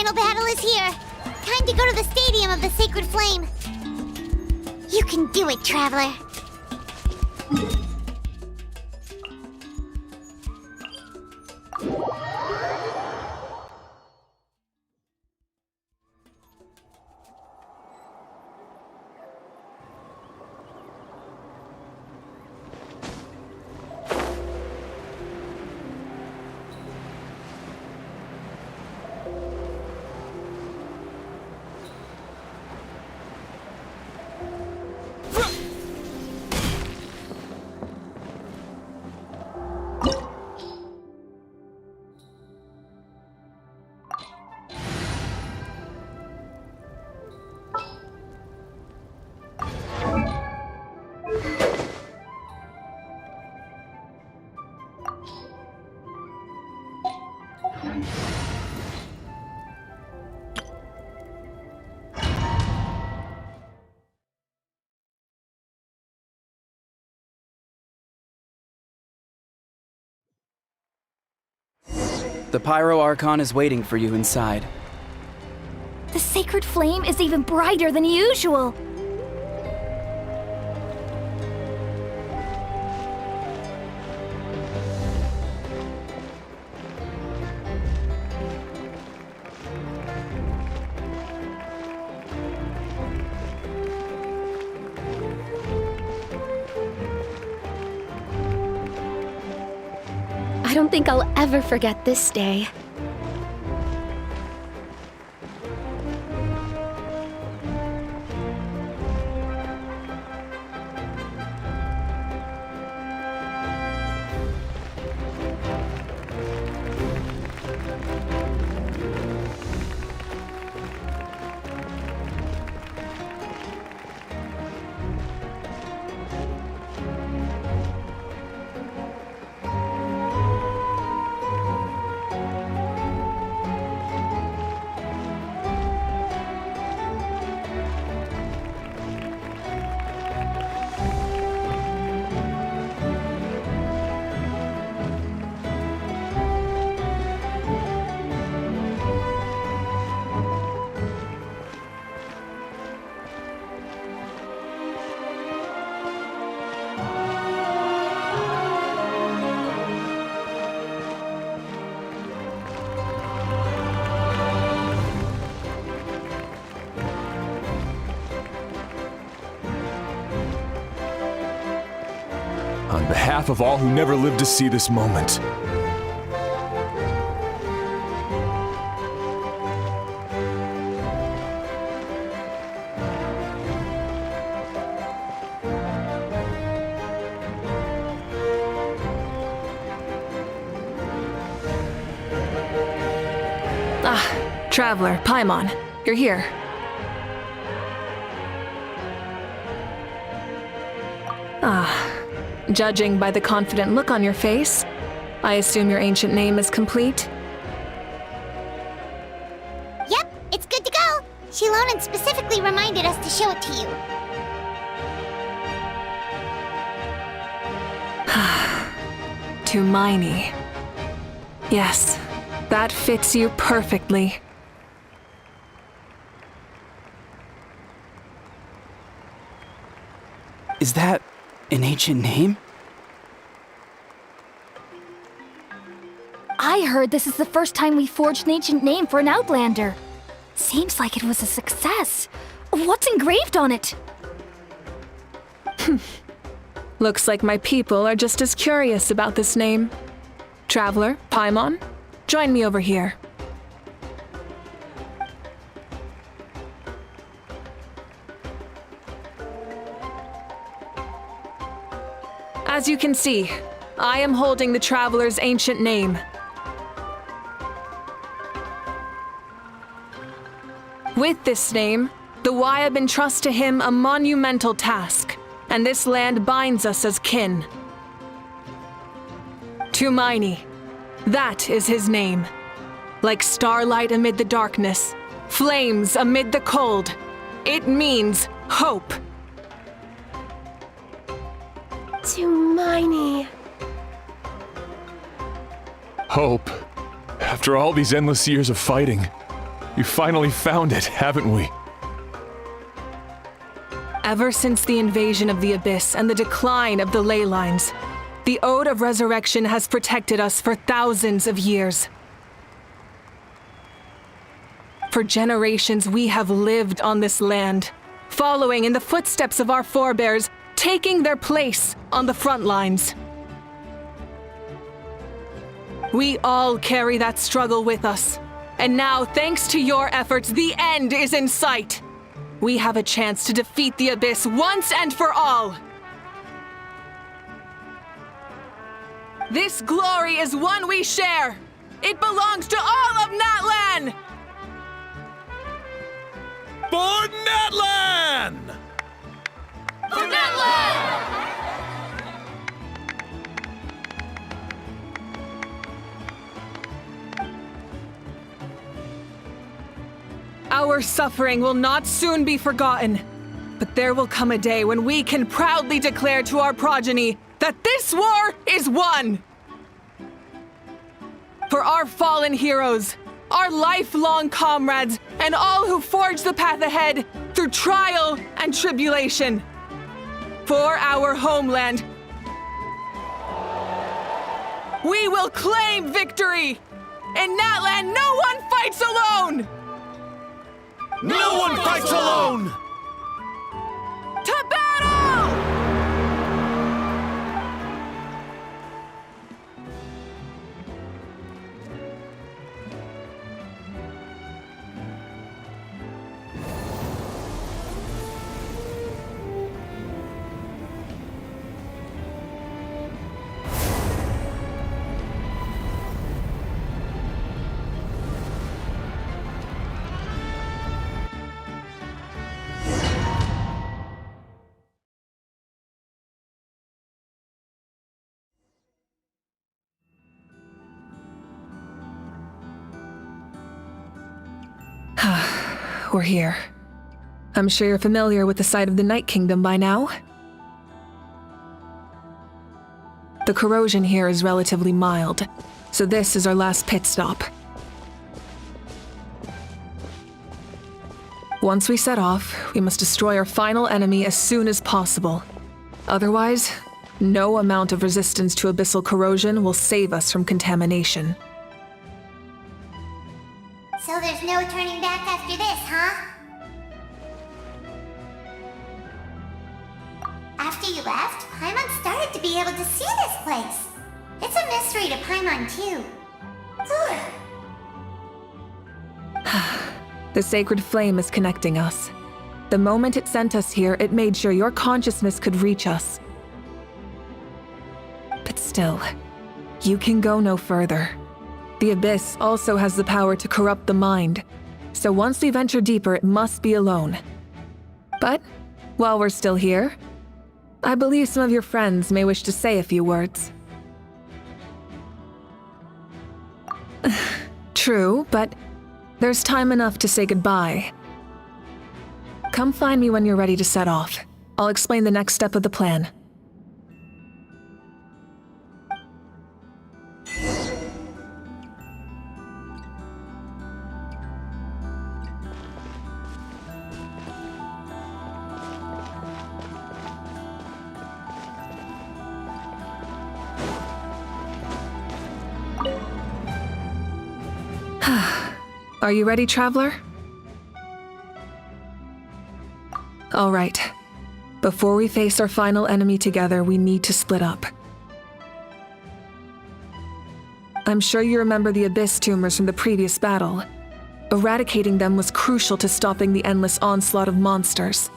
final battle is here. Time to go to the stadium of the Sacred Flame. You can do it, Traveler. The Pyro Archon is waiting for you inside. The Sacred Flame is even brighter than usual. I don't think I'll ever forget this day. On behalf of all who never lived to see this moment. Traveler, Paimon, you're here. Judging by the confident look on your face, I assume your ancient name is complete? Yep, it's good to go. Shilonen specifically reminded us to show it to you. Tumaini. Yes, that fits you perfectly. Is that an ancient name? I heard this is the first time we forged an ancient name for an Outlander. Seems like it was a success. What's engraved on it? Looks like my people are just as curious about this name. Traveler, Paimon, join me over here. As you can see, I am holding the Traveler's ancient name. With this name, the Wayab entrust to him a monumental task, and this land binds us as kin. Tumaini, that is his name. Like starlight amid the darkness, flames amid the cold, it means hope. Tumaini. Hope. After all these endless years of fighting, You finally found it, haven't we? Ever since the invasion of the Abyss and the decline of the ley lines, the Ode of Resurrection has protected us for thousands of years. For generations, we have lived on this land, following in the footsteps of our forebears, taking their place on the front lines. We all carry that struggle with us, and now, thanks to your efforts, the end is in sight. We have a chance to defeat the Abyss once and for all. This glory is one we share. It belongs to all of Natlan! For Natlan! For Natlan! Our suffering will not soon be forgotten, but there will come a day when we can proudly declare to our progeny that this war is won! For our fallen heroes, our lifelong comrades, and all who forge the path ahead through trial and tribulation. For our homeland, we will claim victory! In Natlan, no one fights alone! No one fights alone! To battle! We're here. I'm sure you're familiar with the site of the Night Kingdom by now. The corrosion here is relatively mild, so this is our last pit stop. Once we set off, we must destroy our final enemy as soon as possible. Otherwise, no amount of resistance to abyssal corrosion will save us from contamination. So there's no turning back after this, huh? After you left, Paimon started to be able to see this place. It's a mystery to Paimon, too. The sacred flame is connecting us. The moment it sent us here, it made sure your consciousness could reach us. But still, you can go no further. The Abyss also has the power to corrupt the mind, so once we venture deeper, it must be alone. But, while we're still here, I believe some of your friends may wish to say a few words. True, but there's time enough to say goodbye. Come find me when you're ready to set off. I'll explain the next step of the plan. Are you ready, traveler? All right. Before we face our final enemy together, we need to split up. I'm sure you remember the Abyss tumors from the previous battle. Eradicating them was crucial to stopping the endless onslaught of monsters.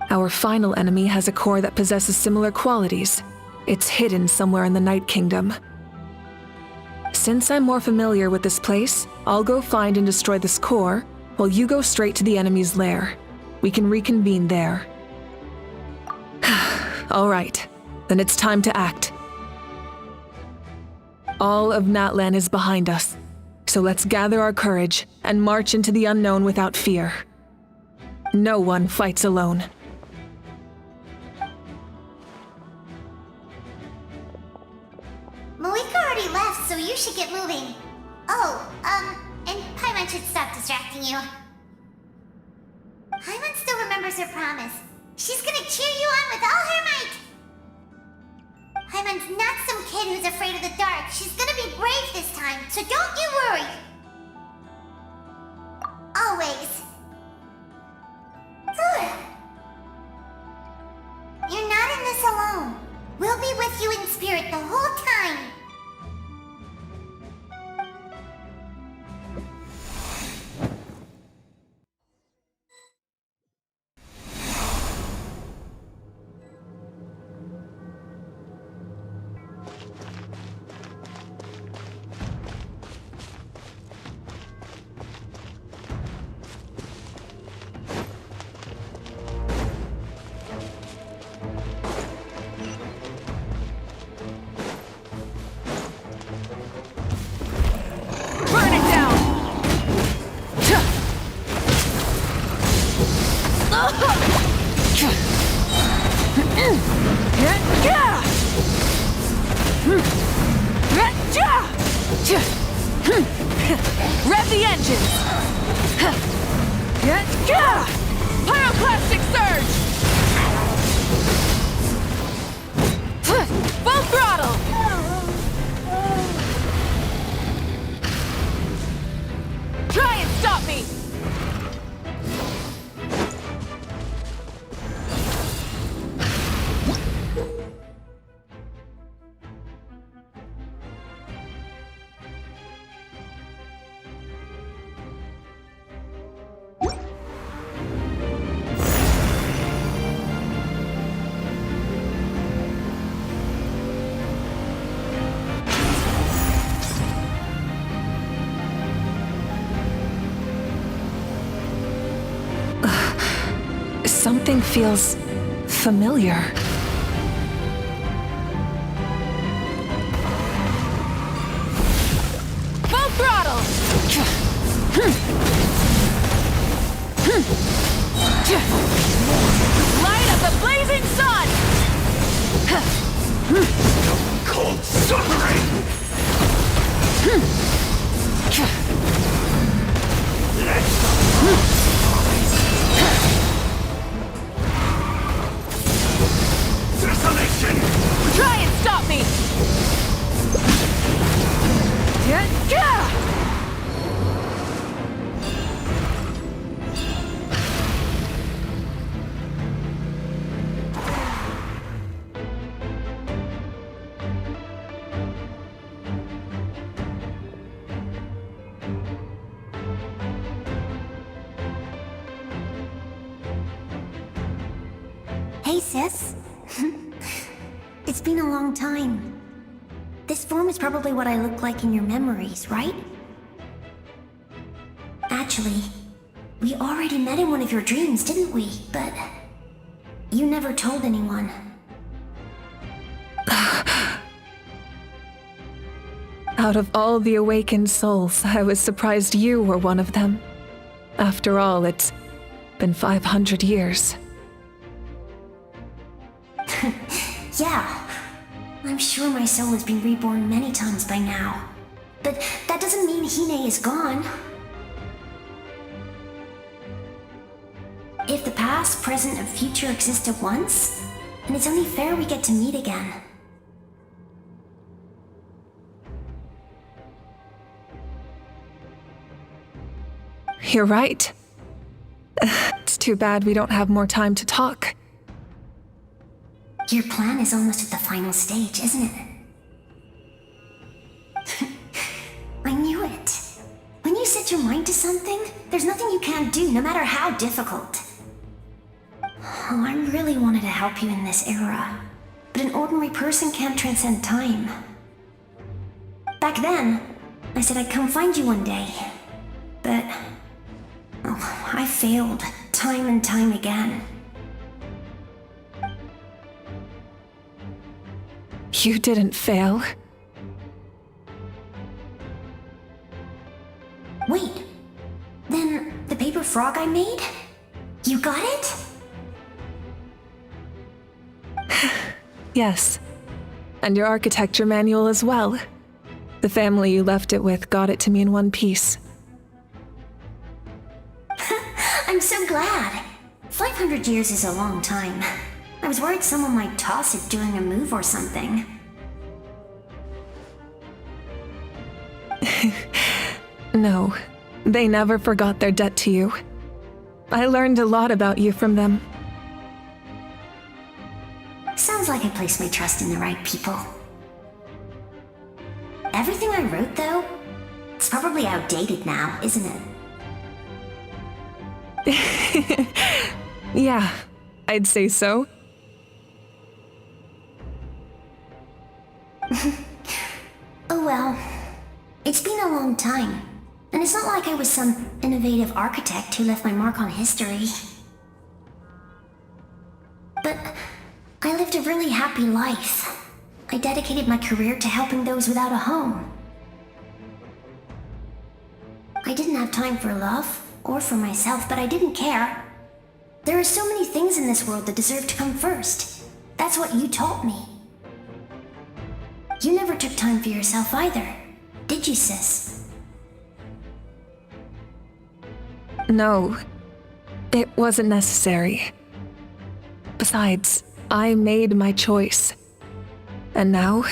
Our final enemy has a core that possesses similar qualities. It's hidden somewhere in the Night Kingdom. Since I'm more familiar with this place, I'll go find and destroy this core, while you go straight to the enemy's lair. We can reconvene there. All right, then it's time to act. All of Natlan is behind us, so let's gather our courage and march into the unknown without fear. No one fights alone. Malika already left, so you should get moving. Oh, and should stop distracting you. Hyman still remembers her promise. She's gonna cheer you on with all her might. Hyman's not some kid who's afraid of the dark. She's gonna be brave this time, so don't you worry. Always. You're not in this alone. We'll be with you in spirit the whole time. Rev the engines! Pyroclastic surge! Full throttle! Try and stop me! Something feels familiar. Full throttle! Light of the blazing sun! Cold suffering! Desolation! Try and stop me! Hey, sis. It's been a long time. This form is probably what I look like in your memories, right? Actually, we already met in one of your dreams, didn't we? But you never told anyone. Out of all the awakened souls, I was surprised you were one of them. After all, it's been 500 years. Yeah, I'm sure my soul has been reborn many times by now. But that doesn't mean Hine is gone. If the past, present, and future exist at once, then it's only fair we get to meet again. You're right. It's too bad we don't have more time to talk. Your plan is almost at the final stage, isn't it? I knew it. When you set your mind to something, there's nothing you can't do, no matter how difficult. Oh, I really wanted to help you in this era, but an ordinary person can't transcend time. Back then, I said I'd come find you one day, but I failed time and time again. You didn't fail. Wait, then the paper frog I made? You got it? Yes. And your architecture manual as well. The family you left it with got it to me in one piece. I'm so glad. 500 years is a long time. I was worried someone might toss it during a move or something. No, they never forgot their debt to you. I learned a lot about you from them. Sounds like I placed my trust in the right people. Everything I wrote, though, it's probably outdated now, isn't it? Yeah, I'd say so. Oh well. It's been a long time. And it's not like I was some innovative architect who left my mark on history. But I lived a really happy life. I dedicated my career to helping those without a home. I didn't have time for love, or for myself, but I didn't care. There are so many things in this world that deserve to come first. That's what you taught me. You never took time for yourself either, did you, sis? No, it wasn't necessary. Besides, I made my choice. And now,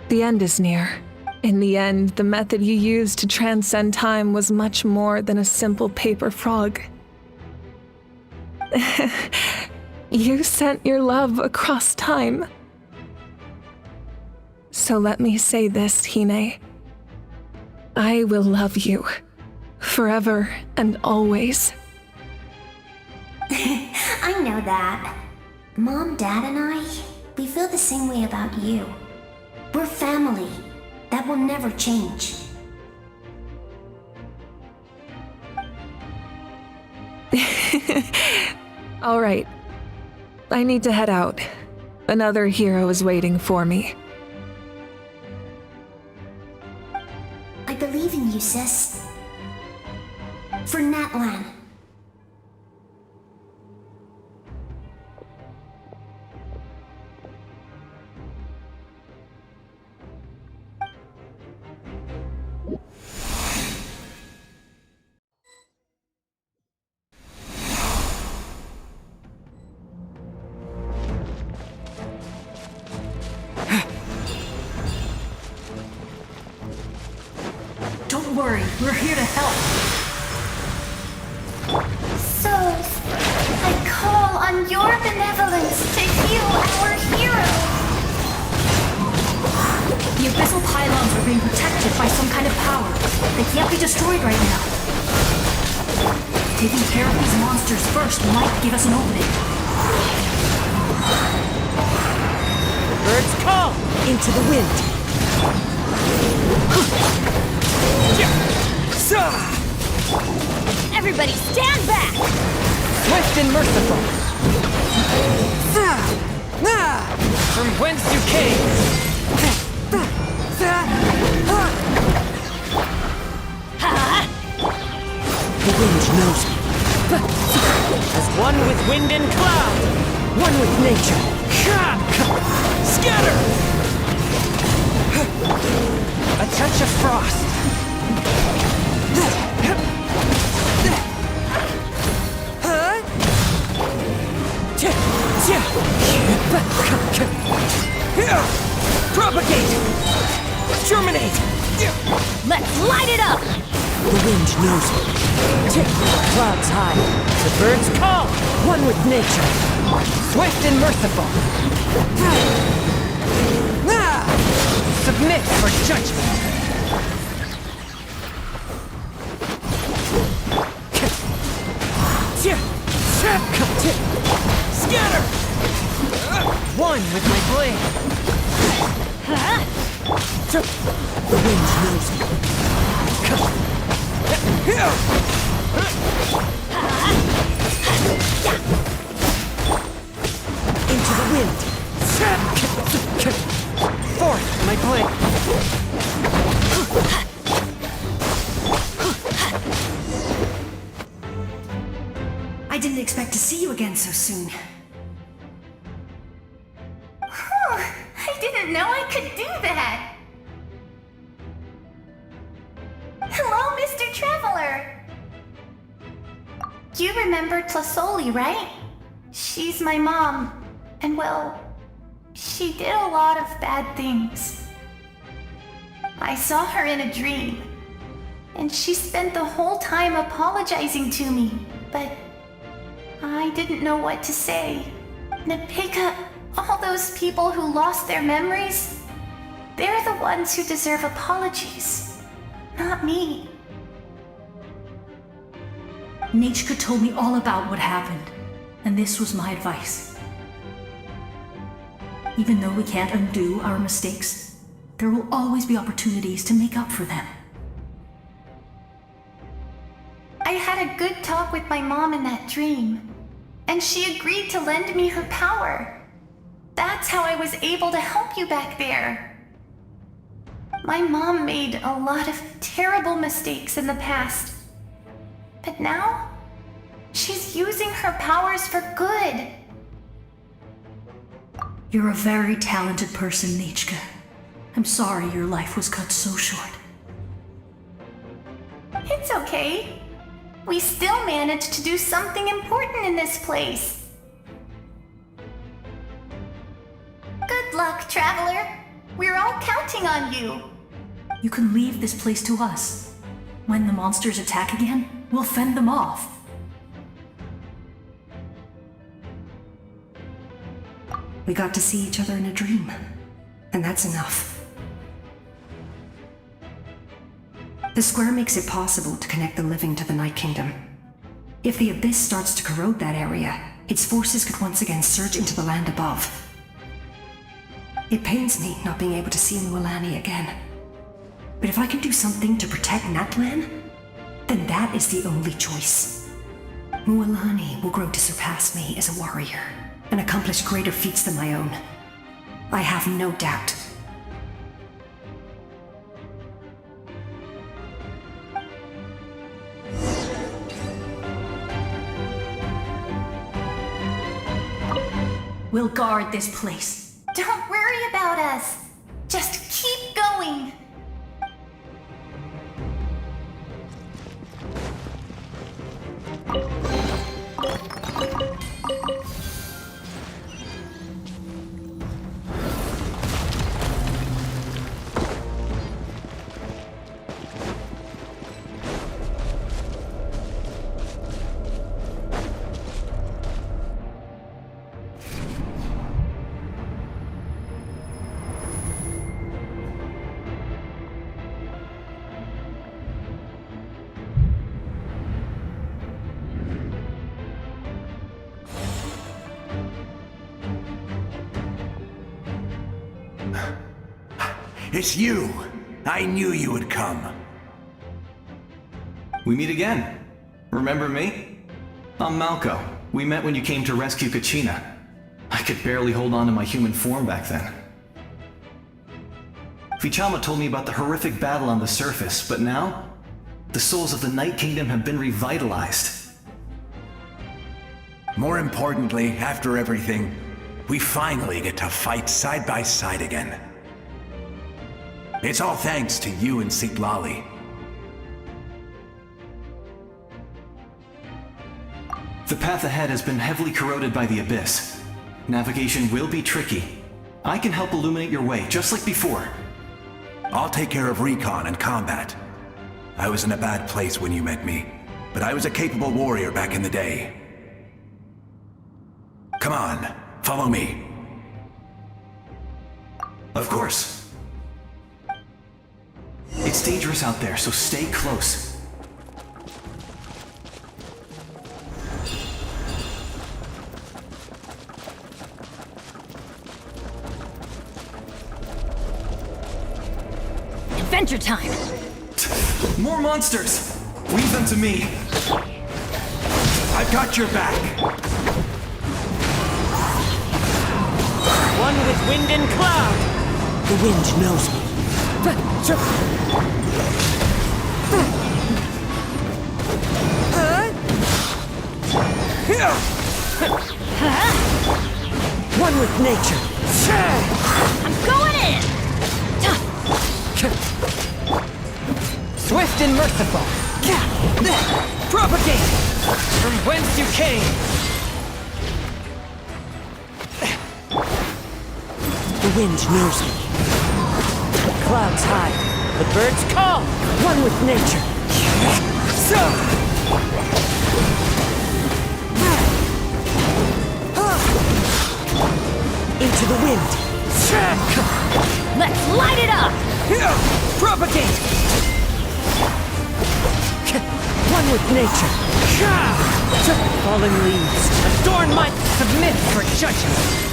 the end is near. In the end, the method you used to transcend time was much more than a simple paper frog. You sent your love across time. So let me say this, Hine. I will love you. Forever and always. I know that. Mom, Dad, and I, we feel the same way about you. We're family. That will never change. All right. I need to head out. Another hero is waiting for me. I believe in you, sis. For Natlan. Don't worry, we're here to help. So, I call on your benevolence to heal our hero. The abyssal pylons are being protected by some kind of power. They can't be destroyed right now. Taking care of these monsters first might give us an opening. Birds call into the wind. Everybody stand back! Swift and merciful. From whence you came. The wind knows me. As one with wind and cloud, one with nature. Scatter! A touch of frost. Propagate! Germinate! Let's light it up! The wind knows me. Clouds high. The birds call. One with nature. Swift and merciful. Submit for judgment. Scatter! One with my blade. The wind knows me. Into the wind. Forth my blade. I didn't expect to see you again so soon. I didn't know I could do that. Hello, Mr. Traveler. You remember Tlasoli, right? She's my mom, and well, she did a lot of bad things. I saw her in a dream, and she spent the whole time apologizing to me, but I didn't know what to say. Napika, all those people who lost their memories, they're the ones who deserve apologies, not me. Nichka told me all about what happened, and this was my advice. Even though we can't undo our mistakes, there will always be opportunities to make up for them. I had a good talk with my mom in that dream, and she agreed to lend me her power. That's how I was able to help you back there. My mom made a lot of terrible mistakes in the past, but now she's using her powers for good. You're a very talented person, Nichka. I'm sorry your life was cut so short. It's okay. We still managed to do something important in this place. Good luck, Traveler. We're all counting on you. You can leave this place to us. When the monsters attack again, we'll fend them off. We got to see each other in a dream, and that's enough. The square makes it possible to connect the living to the Night Kingdom. If the Abyss starts to corrode that area, its forces could once again surge into the land above. It pains me not being able to see Mualani again. But if I can do something to protect Natlan, then that is the only choice. Mualani will grow to surpass me as a warrior and accomplish greater feats than my own. I have no doubt. We'll guard this place. Don't worry about us. Just keep going. It's you! I knew you would come. We meet again. Remember me? I'm Malco. We met when you came to rescue Kachina. I could barely hold on to my human form back then. Vichama told me about the horrific battle on the surface, but now, the souls of the Night Kingdom have been revitalized. More importantly, after everything, we finally get to fight side by side again. It's all thanks to you and Sitlali. The path ahead has been heavily corroded by the Abyss. Navigation will be tricky. I can help illuminate your way, just like before. I'll take care of recon and combat. I was in a bad place when you met me, but I was a capable warrior back in the day. Come on, follow me. Of course. It's dangerous out there, so stay close. Adventure time! More monsters! Leave them to me. I've got your back. One with wind and cloud. The wind knows me. One with nature. I'm going in! Swift and merciful. Propagate. from whence you came. The wind knows me. The clouds hide. The birds call. One with nature. Into the wind. Let's light it up! Propagate! One with nature. Fallen leaves. Adorn my submit for judgment.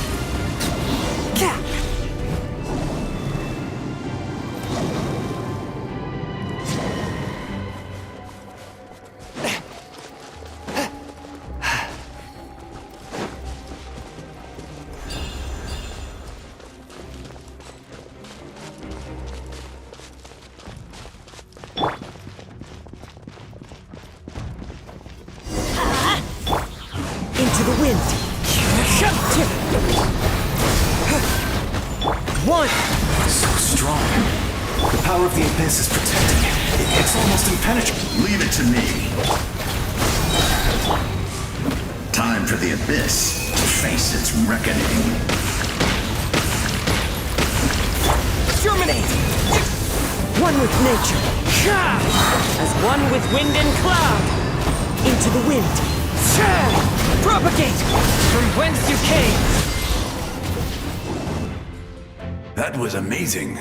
Into the wind. One. So strong. The power of the abyss is protecting it. It's almost impenetrable. Leave it to me. Time for the abyss to face its reckoning. Germinate! One with nature. As one with wind and cloud. Into the wind. Propagate! From whence you came! That was amazing.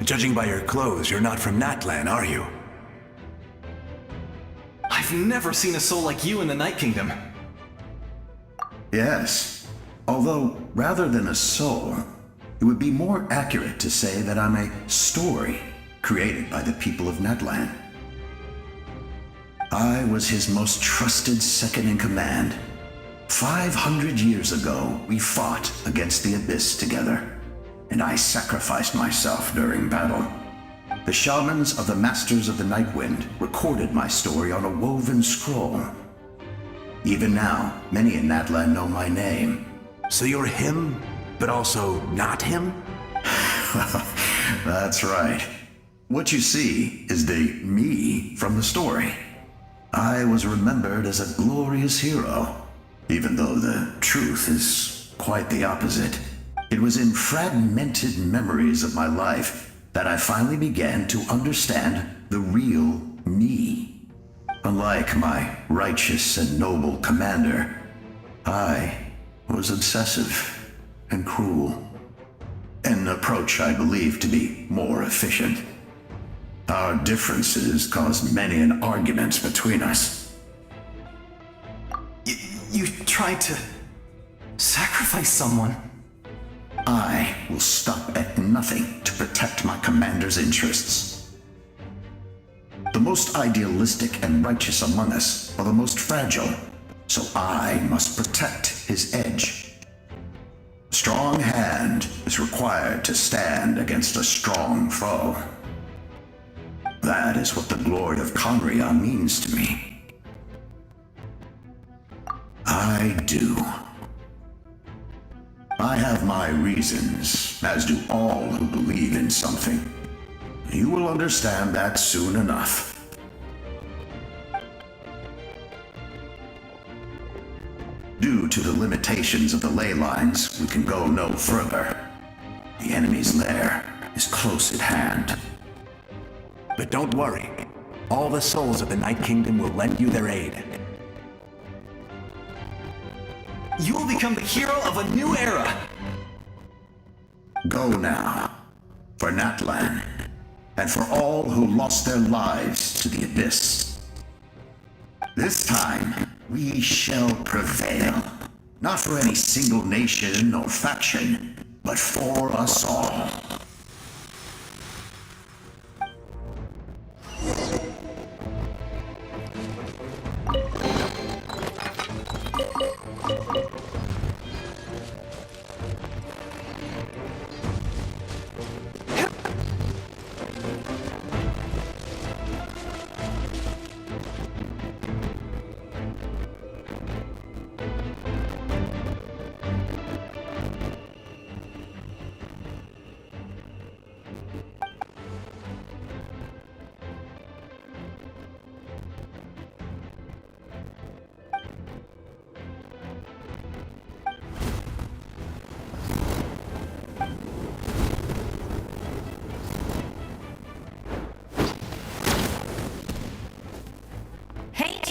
Judging by your clothes, you're not from Natlan, are you? I've never seen a soul like you in the Night Kingdom. Yes. Although, rather than a soul, it would be more accurate to say that I'm a story created by the people of Natlan. I was his most trusted second-in-command. 500 years ago, we fought against the Abyss together, and I sacrificed myself during battle. The shamans of the Masters of the Nightwind recorded my story on a woven scroll. Even now, many in Natlan know my name. So you're him, but also not him? That's right. What you see is the me from the story. I was remembered as a glorious hero, even though the truth is quite the opposite. It was in fragmented memories of my life that I finally began to understand the real me. Unlike my righteous and noble commander, I was obsessive and cruel. An approach I believe to be more efficient. Our differences caused many an argument between us. You tried to sacrifice someone. I will stop at nothing to protect my commander's interests. The most idealistic and righteous among us are the most fragile, so I must protect his edge. A strong hand is required to stand against a strong foe. That is what the glory of Conria means to me. I do. I have my reasons, as do all who believe in something. You will understand that soon enough. Due to the limitations of the ley lines, we can go no further. The enemy's lair is close at hand. But don't worry. All the souls of the Night Kingdom will lend you their aid. You will become the hero of a new era! Go now. For Natlan. And for all who lost their lives to the Abyss. This time, we shall prevail. Not for any single nation or faction, but for us all.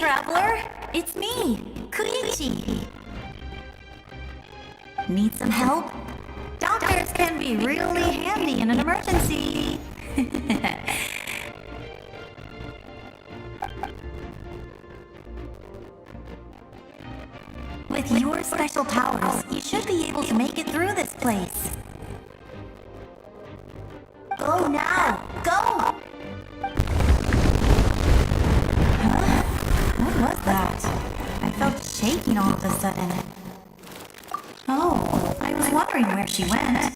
traveler. It's me, Koichi. Need some help? Doctors can be really handy in an emergency. With your special powers, you should be able to make it through this place. Go now! Go! Huh? What was that? I felt shaking all of a sudden. Oh, I was wondering where she went.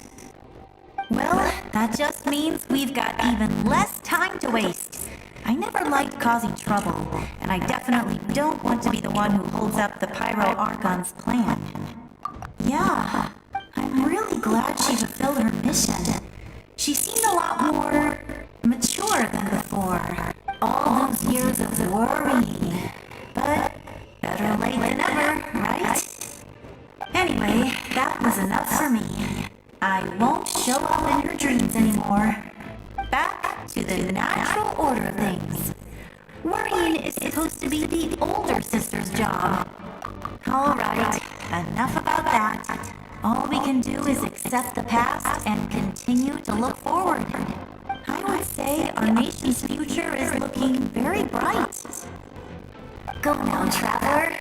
Well, that just means we've got even less time to waste. I never liked causing trouble, and I definitely don't want to be the one who holds up the Pyro Archon's plan. Yeah, I'm really glad she fulfilled her mission. She seemed a lot more mature than before. All those years of worrying. But better late than never, right? Anyway, that was enough for me. I won't show up in your dreams anymore. Back to the natural order of things. Worrying is supposed to be the older sister's job. Alright, enough about that. All we can do is accept the past and continue to look forward. I would say our nation's future is looking very bright. Go now, traveler.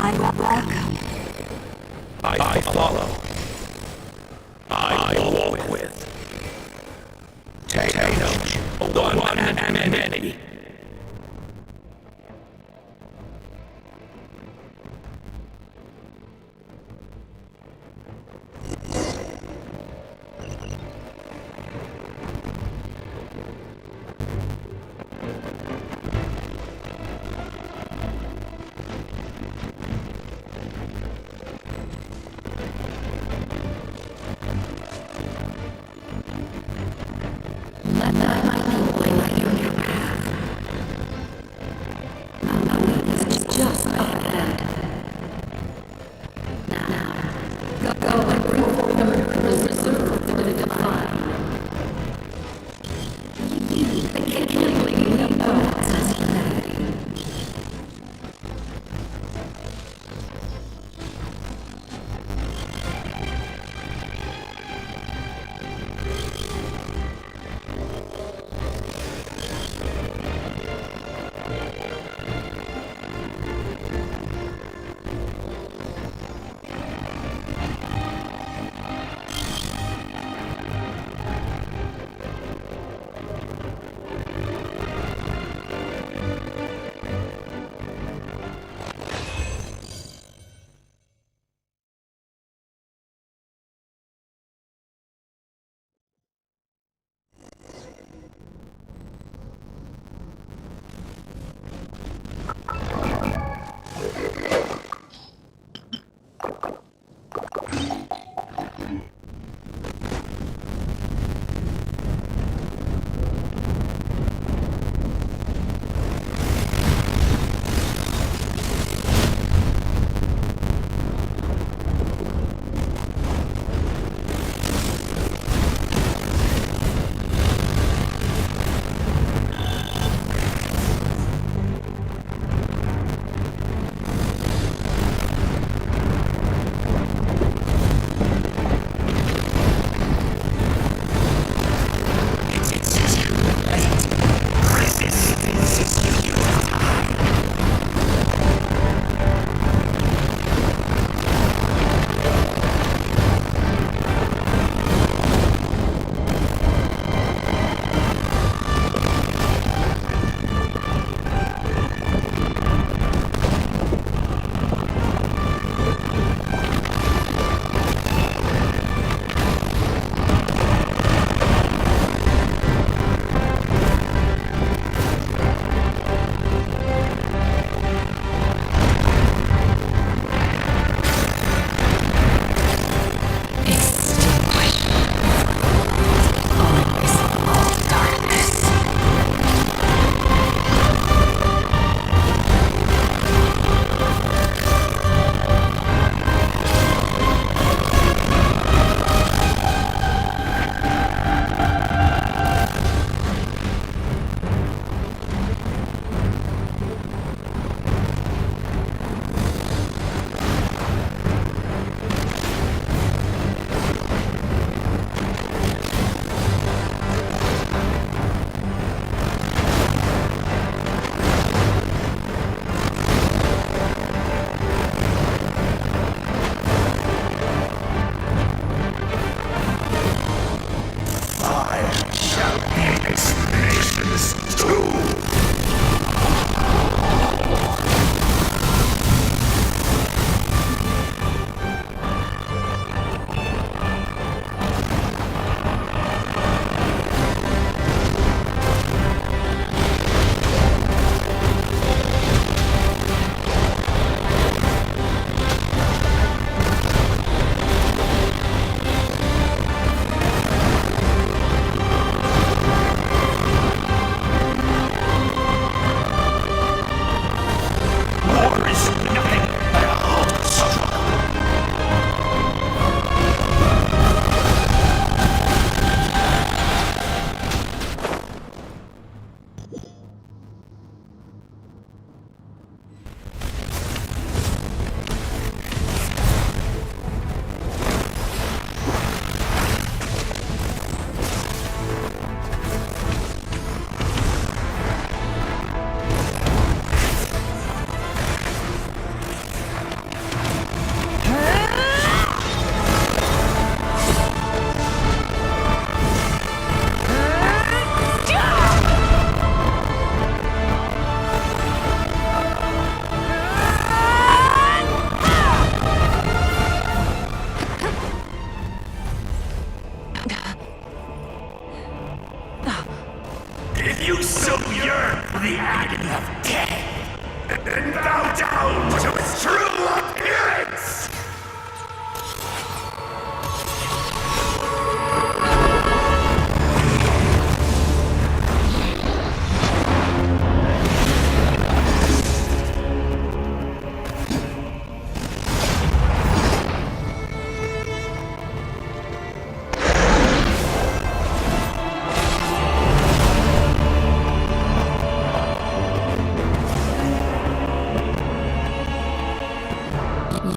I walk. I follow. I walk with. Take note. One and many.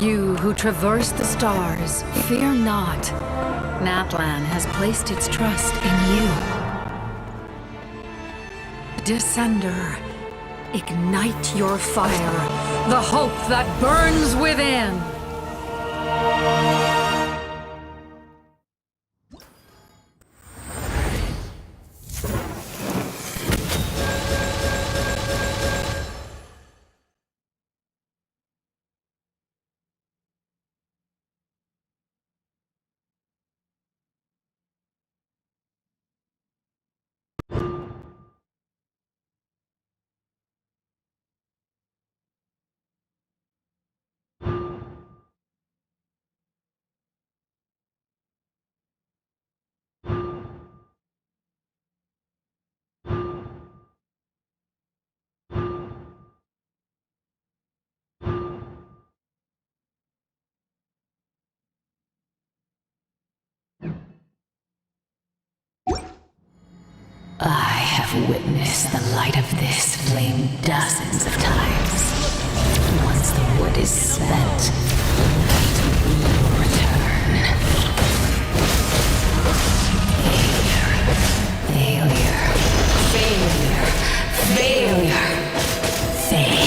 You who traverse the stars, fear not. Natlan has placed its trust in you. Descender, ignite your fire, the hope that burns within. I have witnessed the light of this flame dozens of times. Once the wood is spent, night will return. Failure. Failure. Failure. Failure.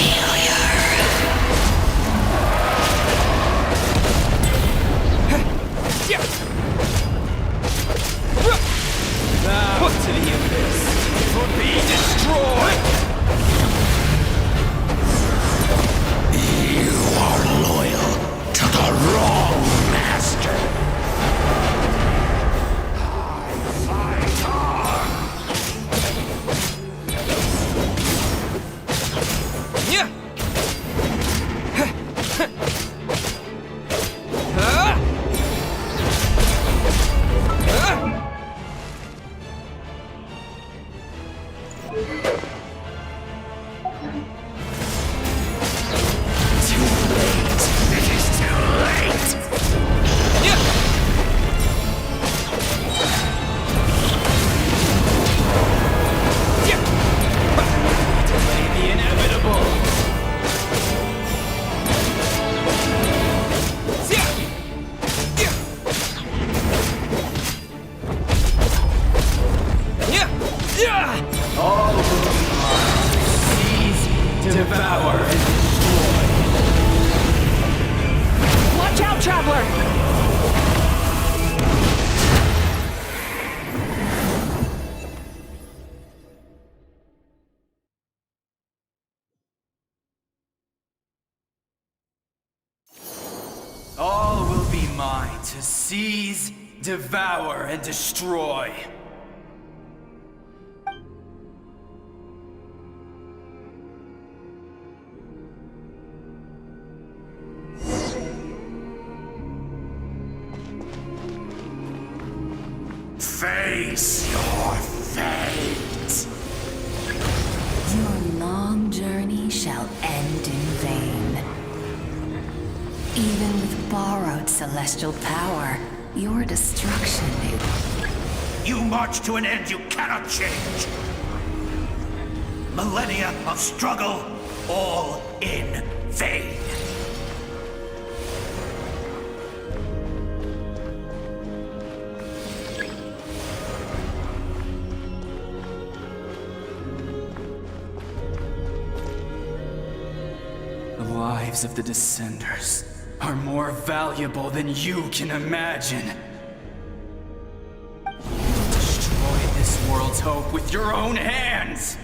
Bow to the abyss, or be destroyed! You are loyal to the wrong master. I fight on. Yeah! All will be mine to seize, devour, and destroy. Face your fate. Your long journey shall end in vain. Even with borrowed celestial power, your destruction is... You march to an end you cannot change. Millennia of struggle, all in vain. The lives of the Descenders are more valuable than you can imagine. You destroyed this world's hope with your own hands!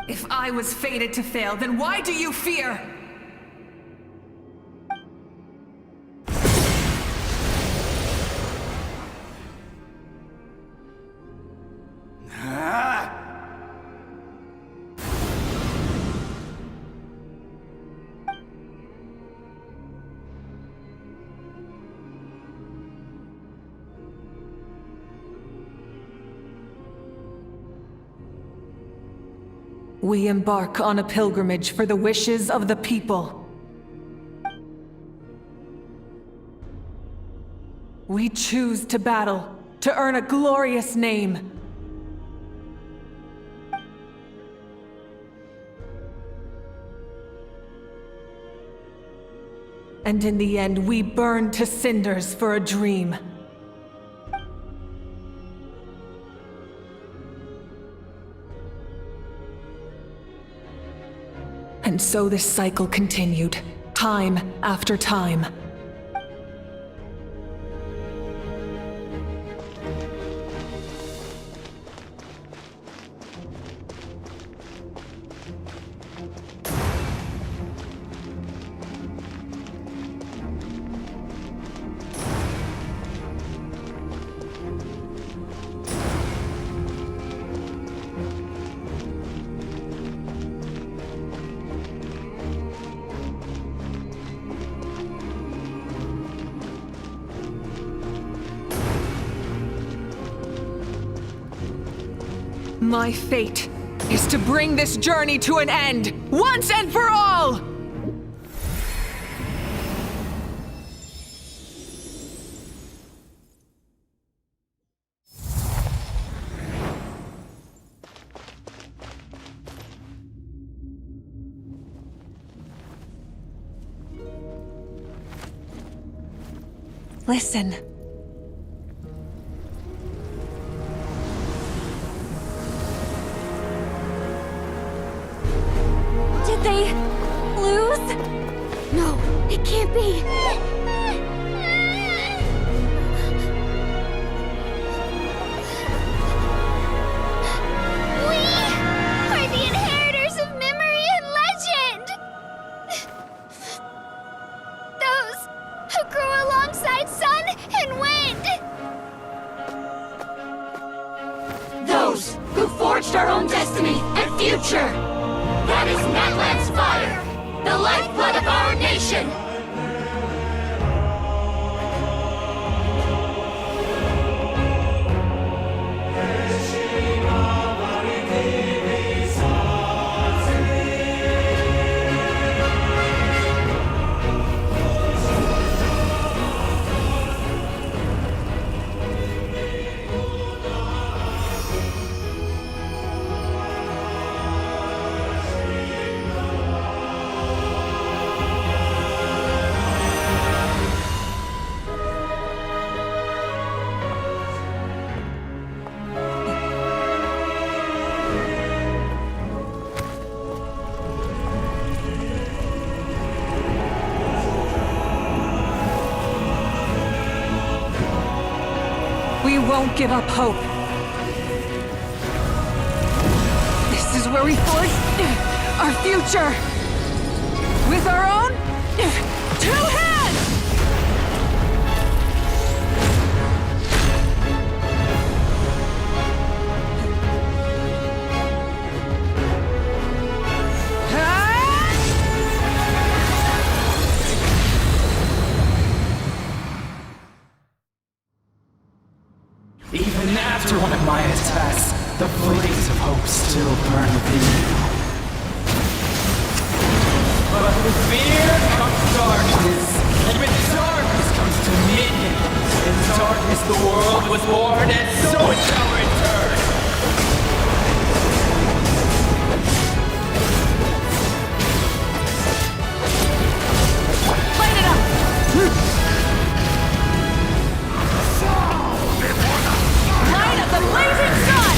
If I was fated to fail, then why do you fear? We embark on a pilgrimage for the wishes of the people. We choose to battle, to earn a glorious name. And in the end, we burn to cinders for a dream. And so this cycle continued, time after time. My fate is to bring this journey to an end, once and for all! Listen. Did they lose? No, it can't be. We are the inheritors of memory and legend. Those who grew alongside sun and wind. Those who forged our own destiny and future. That is Natlan's fire, the lifeblood of our nation! We won't give up hope. This is where we forge our future. With our own 2 hands! Even after one of my attacks, the blaze of hope still burn within me. But with fear comes darkness, and with darkness comes dominion. In darkness the world was born, and so it shall return. Light it up! Light of the blazing sun!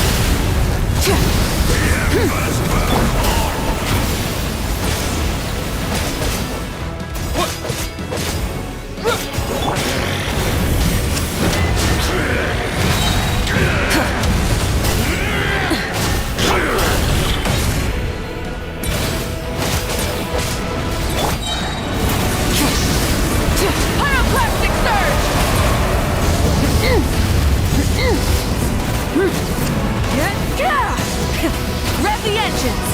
Pyroclastic surge! Rev the engines!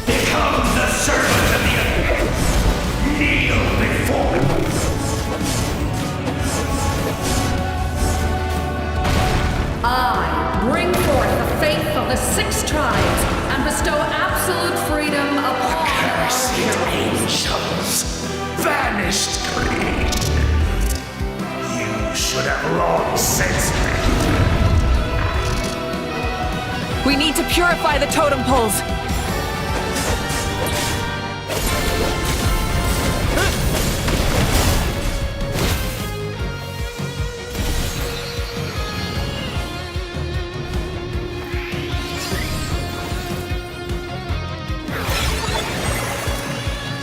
Here comes the servant of the abyss! Kneel before me! I bring forth the faith of the 6 tribes and bestow absolute freedom upon Cursed angels! Vanished greed! You shall should have long since been. We need to purify the totem poles.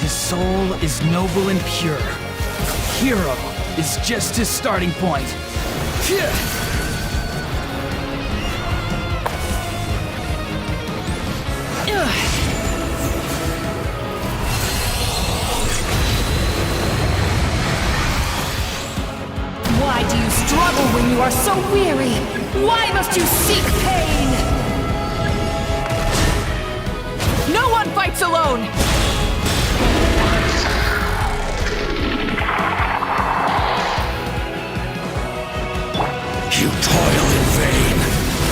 His soul is noble and pure. Hero is just his starting point. Why do you struggle when you are so weary? Why must you seek pain? No one fights alone! You toil in vain,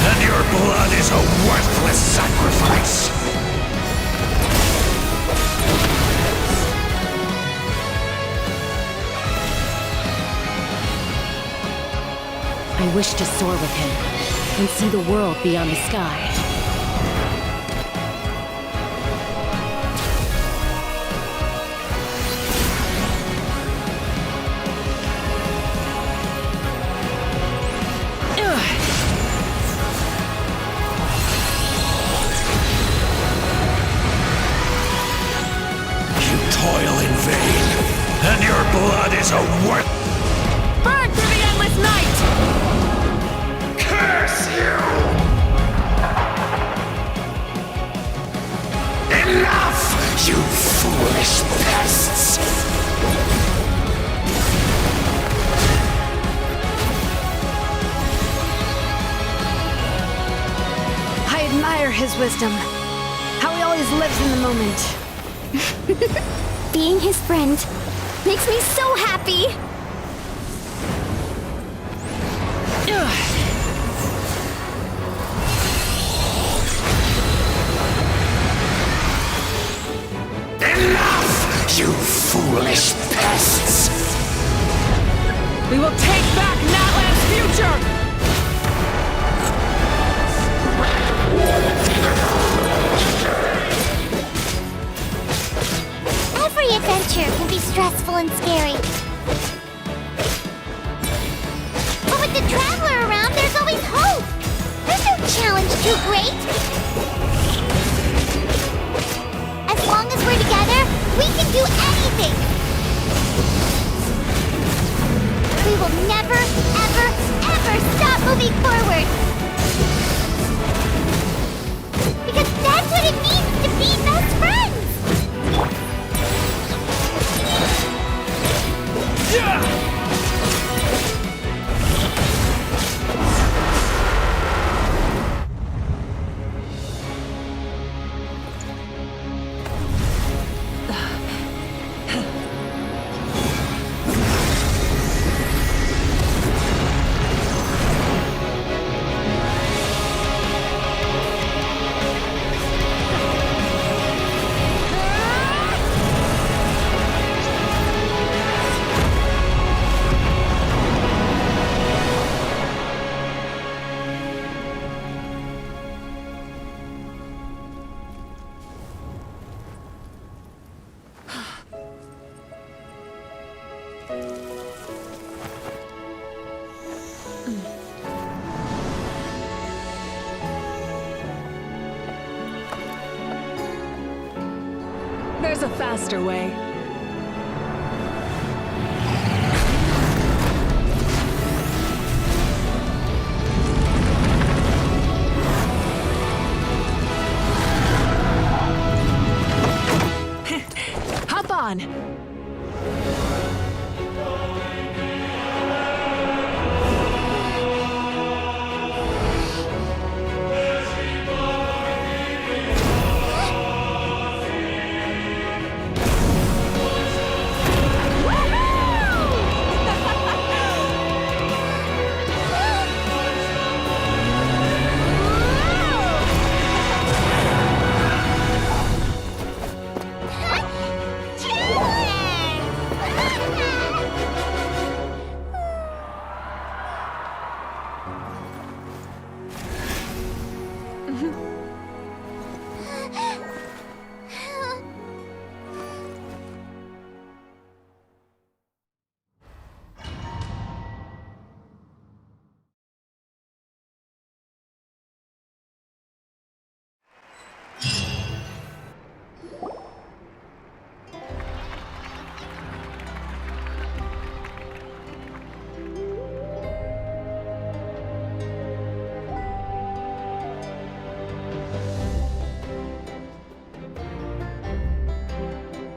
and your blood is a worthless sacrifice. I wish to soar with him and see the world beyond the sky. You toil in vain, and your blood is a worth. Burn through the endless night! Curse you! Enough, you foolish pests! I admire his wisdom. How he always lives in the moment. Being his friend makes me so happy! Enough, you foolish pests! We will take back Natlan's future! Every adventure can be stressful and scary. But with the Traveler around, there's always hope! There's no challenge too great! As long as we're together, we can do anything! We will never, ever, ever stop moving forward! Because that's what it means to be best friends! There's a faster way. Hop on!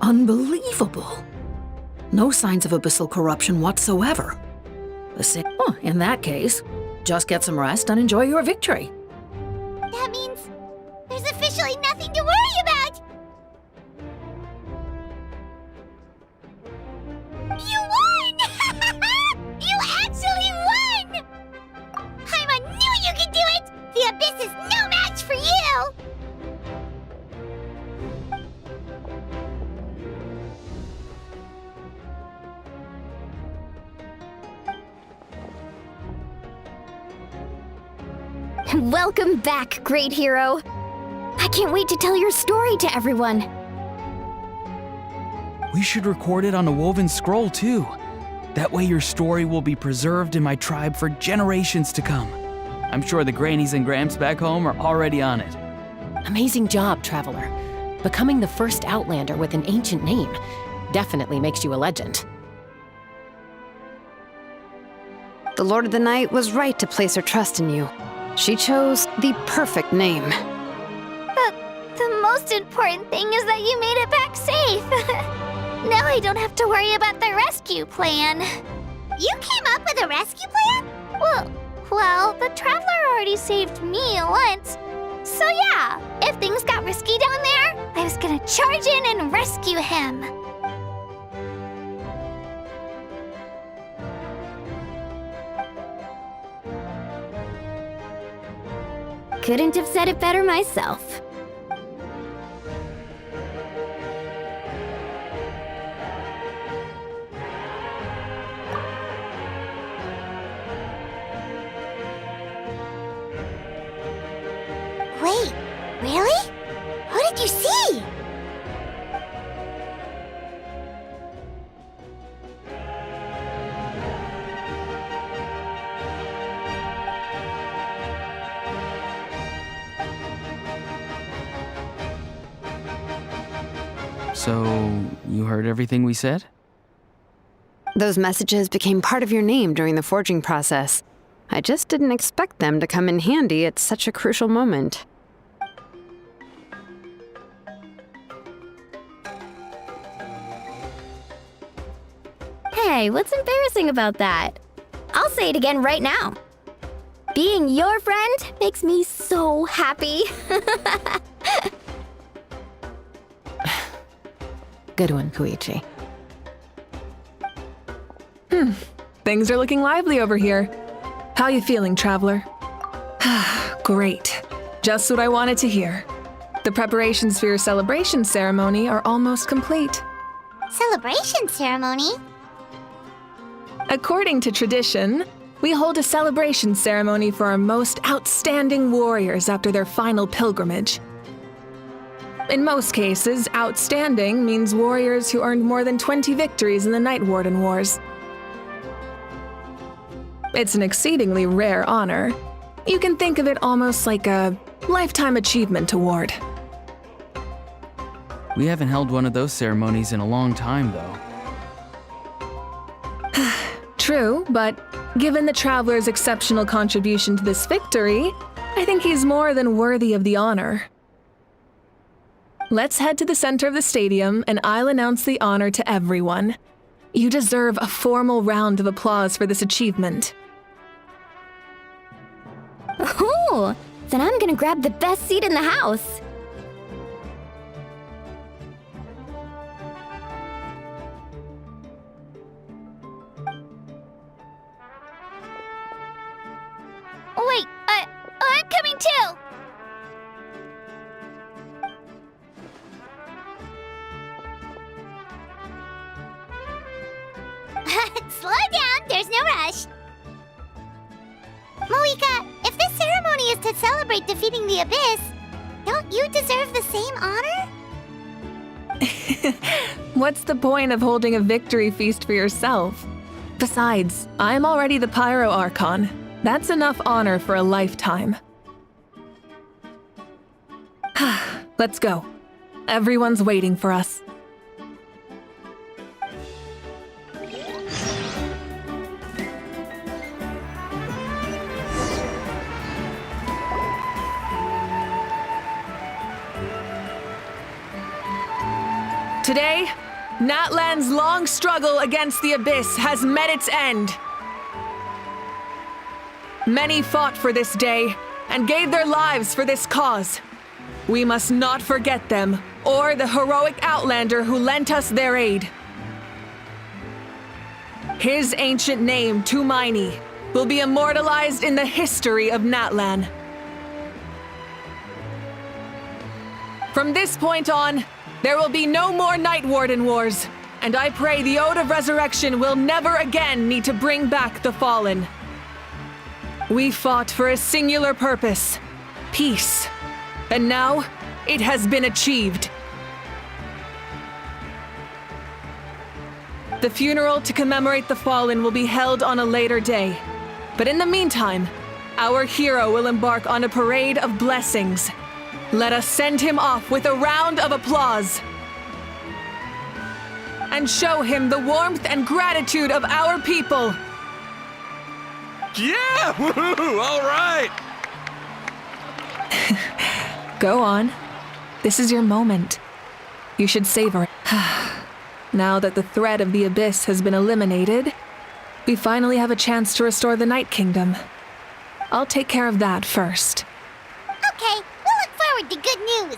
Unbelievable. No signs of abyssal corruption whatsoever. In that case, just get some rest and enjoy your victory. That means there's officially nothing to worry about! You won! You actually won! Paimon knew you could do it! The Abyss is no match for you! Welcome back, great hero. I can't wait to tell your story to everyone. We should record it on a woven scroll, too. That way your story will be preserved in my tribe for generations to come. I'm sure the grannies and gramps back home are already on it. Amazing job, Traveler. Becoming the first Outlander with an ancient name definitely makes you a legend. The Lord of the Night was right to place her trust in you. She chose the perfect name. The most important thing is that you made it back safe. Now I don't have to worry about the rescue plan. You came up with a rescue plan? Well, the Traveler already saved me once. So yeah, if things got risky down there, I was gonna charge in and rescue him. Couldn't have said it better myself. Wait, really? Who did you see? So, you heard everything we said? Those messages became part of your name during the forging process. I just didn't expect them to come in handy at such a crucial moment. Hey, what's embarrassing about that? I'll say it again right now. Being your friend makes me so happy. Good one, Koichi. Things are looking lively over here. How you feeling, Traveler? Great. Just what I wanted to hear. The preparations for your celebration ceremony are almost complete. Celebration ceremony? According to tradition, we hold a celebration ceremony for our most outstanding warriors after their final pilgrimage. In most cases, outstanding means warriors who earned more than 20 victories in the Night Warden Wars. It's an exceedingly rare honor. You can think of it almost like a lifetime achievement award. We haven't held one of those ceremonies in a long time, though. True, but given the Traveler's exceptional contribution to this victory, I think he's more than worthy of the honor. Let's head to the center of the stadium, and I'll announce the honor to everyone. You deserve a formal round of applause for this achievement. Oh, then I'm gonna grab the best seat in the house. Wait, I'm coming too! Slow down, there's no rush. Moika, if this ceremony is to celebrate defeating the Abyss, don't you deserve the same honor? What's the point of holding a victory feast for yourself? Besides, I'm already the Pyro Archon. That's enough honor for a lifetime. Let's go. Everyone's waiting for us. Today, Natlan's long struggle against the Abyss has met its end. Many fought for this day and gave their lives for this cause. We must not forget them or the heroic Outlander who lent us their aid. His ancient name, Tumaini, will be immortalized in the history of Natlan. From this point on, there will be no more Night Warden wars, and I pray the Ode of Resurrection will never again need to bring back the Fallen. We fought for a singular purpose, peace, and now it has been achieved. The funeral to commemorate the Fallen will be held on a later day, but in the meantime, our hero will embark on a parade of blessings. Let us send him off with a round of applause and show him the warmth and gratitude of our people. Yeah! Woohoo! All right! Go on. This is your moment. You should savor it. Now that the threat of the Abyss has been eliminated, we finally have a chance to restore the Night Kingdom. I'll take care of that first. Okay, we'll look forward to good news.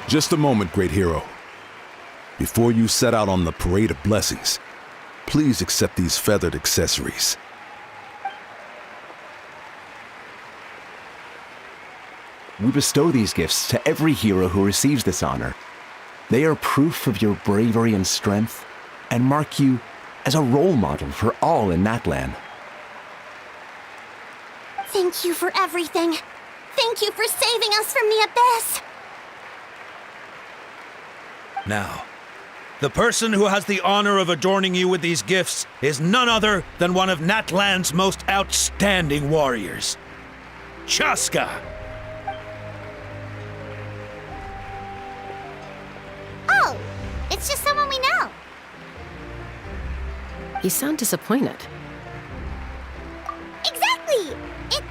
Just a moment, great hero. Before you set out on the parade of blessings, please accept these feathered accessories. We bestow these gifts to every hero who receives this honor. They are proof of your bravery and strength, and mark you as a role model for all in Natlan. Thank you for everything. Thank you for saving us from the Abyss. Now, the person who has the honor of adorning you with these gifts is none other than one of Natlan's most outstanding warriors, Chaska. Oh, it's just someone we know. You sound disappointed. Exactly! It,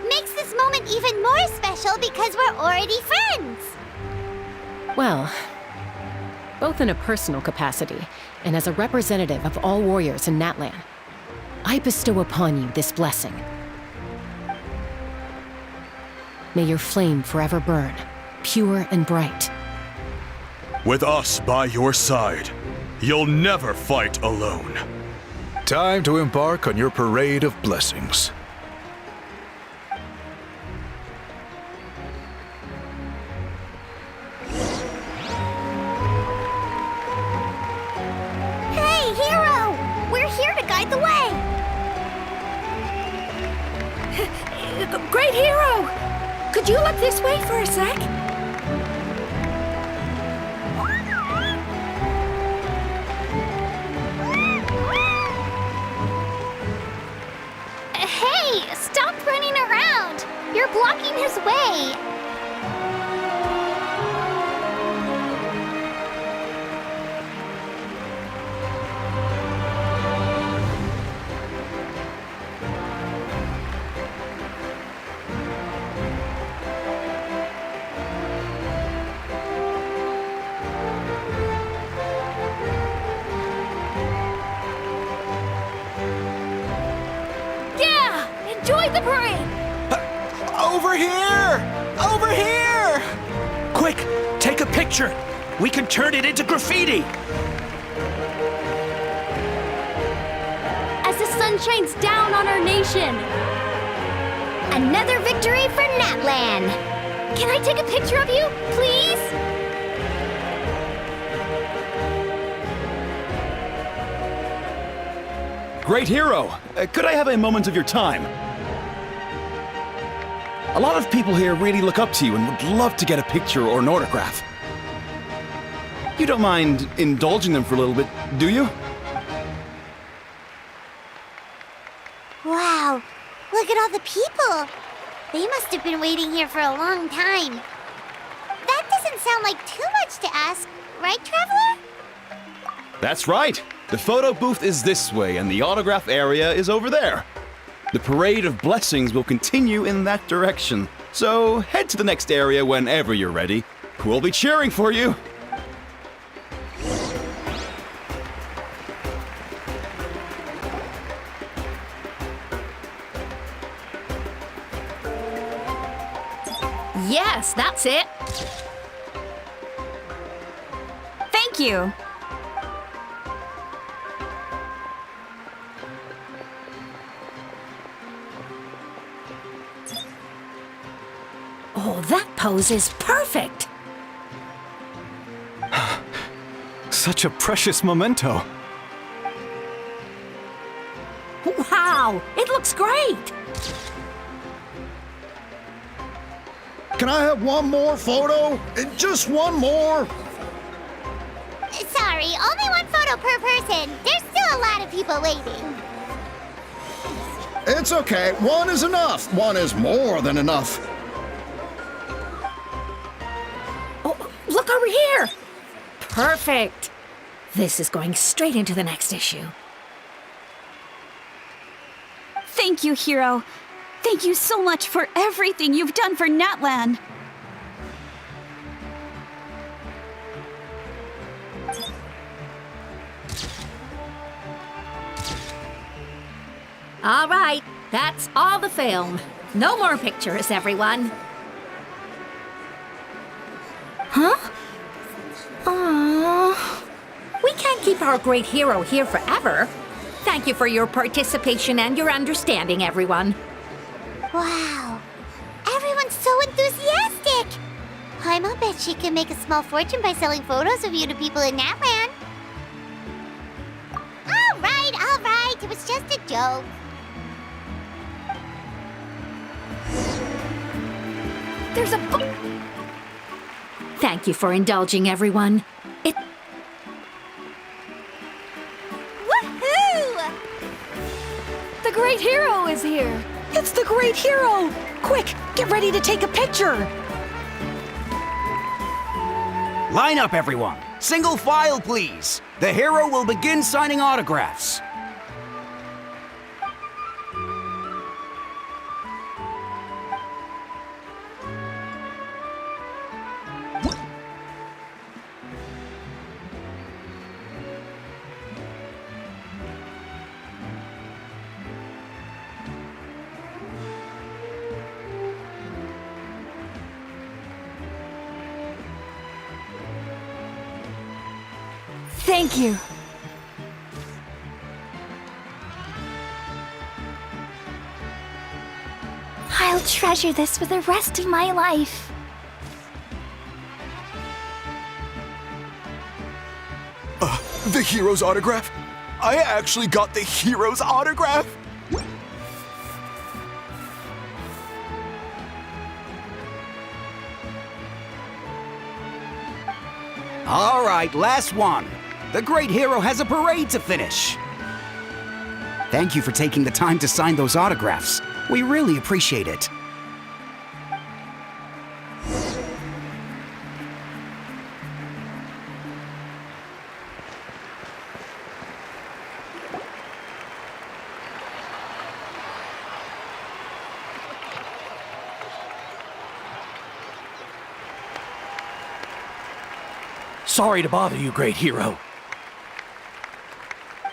makes this moment even more special because we're already friends. Well, both in a personal capacity and as a representative of all warriors in Natlan, I bestow upon you this blessing. May your flame forever burn, pure and bright. With us by your side, you'll never fight alone. Time to embark on your parade of blessings. Hey, hero! We're here to guide the way! Great hero! Could you look this way for a sec? Hey, stop running around! You're blocking his way! Enjoy the parade! Over here! Over here! Quick, take a picture. We can turn it into graffiti. As the sun shines down on our nation. Another victory for Natlan! Can I take a picture of you, please? Great hero! Could I have a moment of your time? A lot of people here really look up to you and would love to get a picture or an autograph. You don't mind indulging them for a little bit, do you? Wow, Look at all the people. They must have been waiting here for a long time. That doesn't sound like too much to ask, right, Traveler? That's right. The photo booth is this way, and the autograph area is over there. The parade of blessings will continue in that direction. So head to the next area whenever you're ready. We'll be cheering for you. Yes, that's it. Thank you. Oh, that pose is perfect. Such a precious memento. Wow, it looks great. Can I have one more photo? Just one more? Sorry, only one photo per person. There's still a lot of people waiting. It's okay. One is enough. One is more than enough. Oh, look over here. Perfect. This is going straight into the next issue. Thank you, Hero. Thank you so much for everything you've done for Natlan. All right, that's all the film. No more pictures, everyone. Huh? Aww. We can't keep our great hero here forever. Thank you for your participation and your understanding, everyone. Wow. Everyone's so enthusiastic. I'll bet she can make a small fortune by selling photos of you to people in Natlan. All right. It was just a joke. There's a book. Thank you for indulging, everyone. Woohoo! The great hero is here. It's the great hero. Quick, get ready to take a picture. Line up, everyone. Single file, please. The hero will begin signing autographs. Thank you. I'll treasure this for the rest of my life. The hero's autograph? I actually got the hero's autograph? All right, last one. The great hero has a parade to finish. Thank you for taking the time to sign those autographs. We really appreciate it. Sorry to bother you, great hero.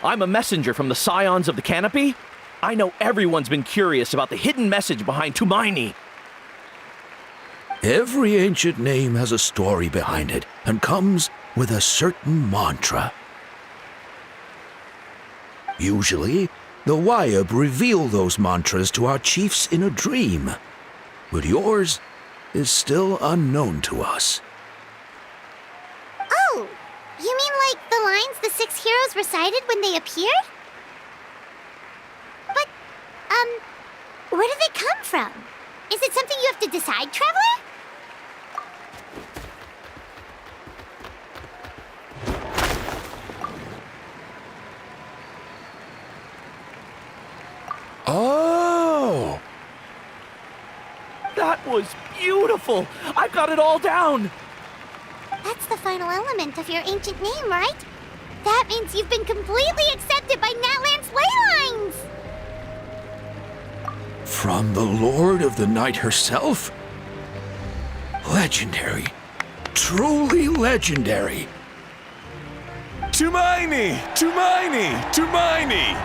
I'm a messenger from the Scions of the Canopy. I know everyone's been curious about the hidden message behind Tumaini. Every ancient name has a story behind it and comes with a certain mantra. Usually, the Wayab reveal those mantras to our chiefs in a dream, but yours is still unknown to us. Oh, you mean like the lines the 6 heroes recited when they appeared? But, where do they come from? Is it something you have to decide, Traveler? Oh! That was beautiful! I've got it all down! That's the final element of your ancient name, right? That means you've been completely accepted by Natlan's ley lines! From the Lord of the Night herself? Legendary. Truly legendary. Tumaini! Tumaini! Tumaini!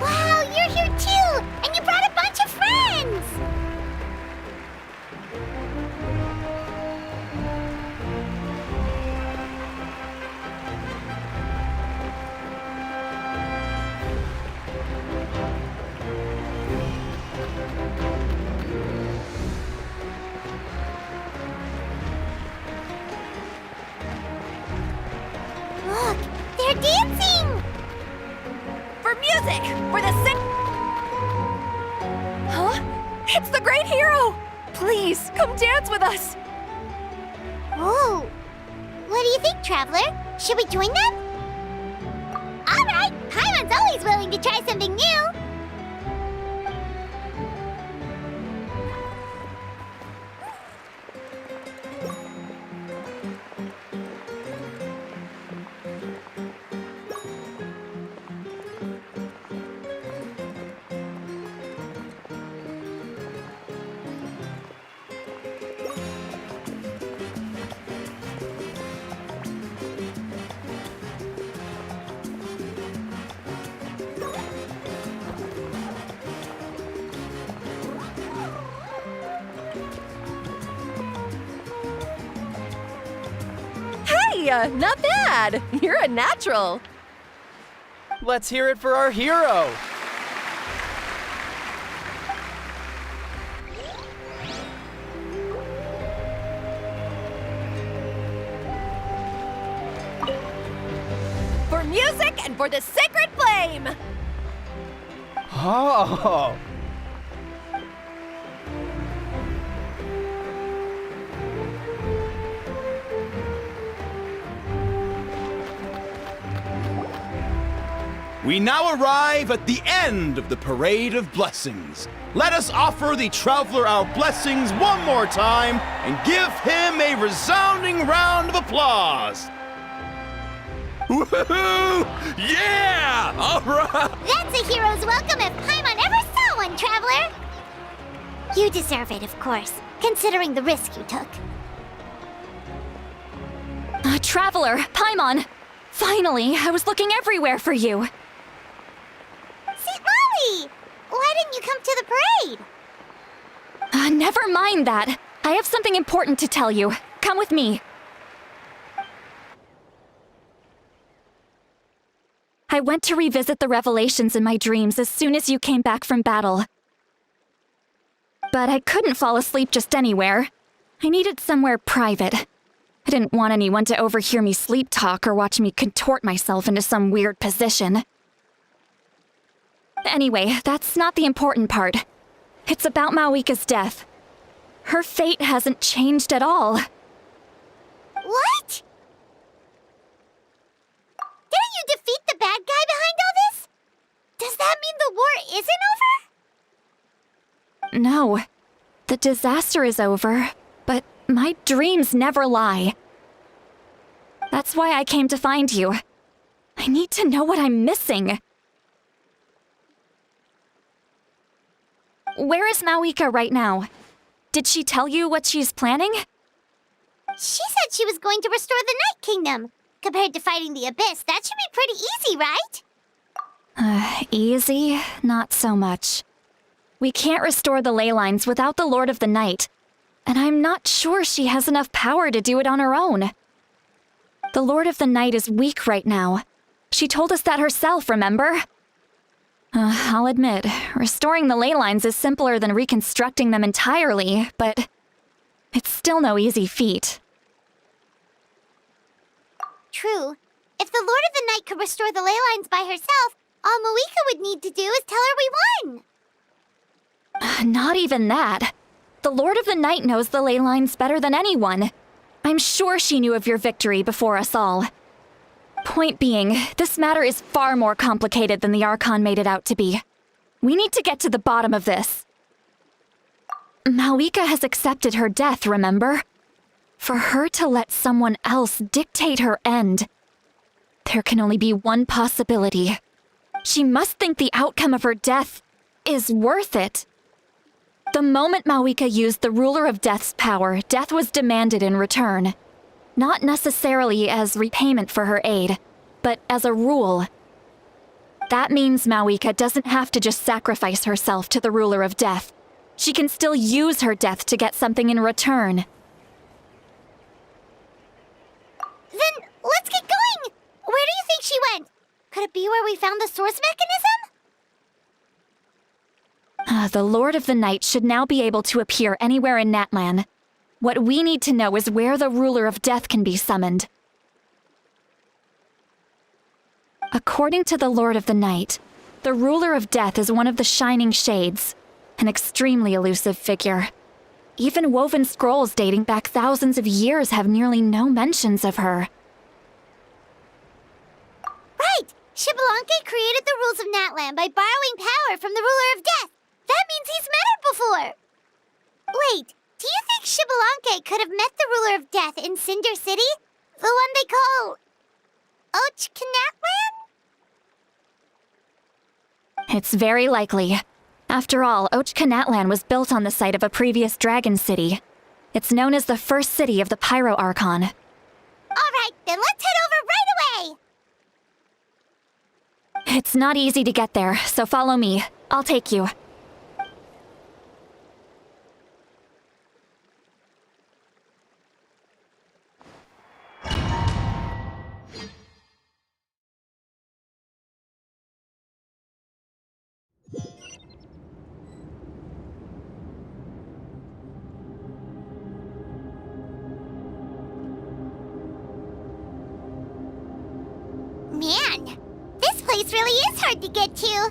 Wow, you're here too! And you brought a bunch of friends! Look, they're dancing! For music! For the Huh? It's the great hero! Please, come dance with us! Oh, what do you think, Traveler? Should we join them? All right, Paimon's always willing to try something new. Hey, not bad! You're a natural! Let's hear it for our hero! For music and for the sacred flame! Oh! We now arrive at the end of the Parade of Blessings. Let us offer the Traveler our blessings one more time and give him a resounding round of applause. Woohoo! Yeah! All right! That's a hero's welcome if Paimon ever saw one, Traveler! You deserve it, of course, considering the risk you took. Traveler, Paimon! Finally, I was looking everywhere for you. St. Molly! Why didn't you come to the parade? Never mind that. I have something important to tell you. Come with me. I went to revisit the revelations in my dreams as soon as you came back from battle. But I couldn't fall asleep just anywhere. I needed somewhere private. I didn't want anyone to overhear me sleep talk or watch me contort myself into some weird position. Anyway, that's not the important part. It's about Mawika's death. Her fate hasn't changed at all. What? Didn't you defeat the bad guy behind all this? Does that mean the war isn't over? No. The disaster is over, but my dreams never lie. That's why I came to find you. I need to know what I'm missing. Where is Mawika right now? Did she tell you what she's planning? She said she was going to restore the Night Kingdom. Compared to fighting the Abyss, that should be pretty easy, right? Easy? Not so much. We can't restore the ley lines without the Lord of the Night, and I'm not sure she has enough power to do it on her own. The Lord of the Night is weak right now. She told us that herself, remember? I'll admit, restoring the ley lines is simpler than reconstructing them entirely, but it's still no easy feat. True. If the Lord of the Night could restore the ley lines by herself, all Mawika would need to do is tell her we won. Not even that. The Lord of the Night knows the ley lines better than anyone. I'm sure she knew of your victory before us all. Point being, this matter is far more complicated than the Archon made it out to be. We need to get to the bottom of this. Mawika has accepted her death, remember? For her to let someone else dictate her end, there can only be one possibility. She must think the outcome of her death is worth it. The moment Mawika used the Ruler of Death's power, death was demanded in return. Not necessarily as repayment for her aid, but as a rule. That means Mawika doesn't have to just sacrifice herself to the Ruler of Death. She can still use her death to get something in return. Then let's get going! Where do you think she went? Could it be where we found the source mechanism? The Lord of the Night should now be able to appear anywhere in Natlan. What we need to know is where the Ruler of Death can be summoned. According to the Lord of the Night, the Ruler of Death is one of the Shining Shades, an extremely elusive figure. Even woven scrolls dating back thousands of years have nearly no mentions of her. Right! Xbalanque created the rules of Natlan by borrowing power from the Ruler of Death. That means he's met her before! Wait, do you think Xbalanque could have met the Ruler of Death in Cinder City? The one they call... Natlan? It's very likely. After all, Natlan was built on the site of a previous dragon city. It's known as the first city of the Pyro Archon. Alright, then let's head over right away! It's not easy to get there, so follow me. I'll take you. Man, this place really is hard to get to.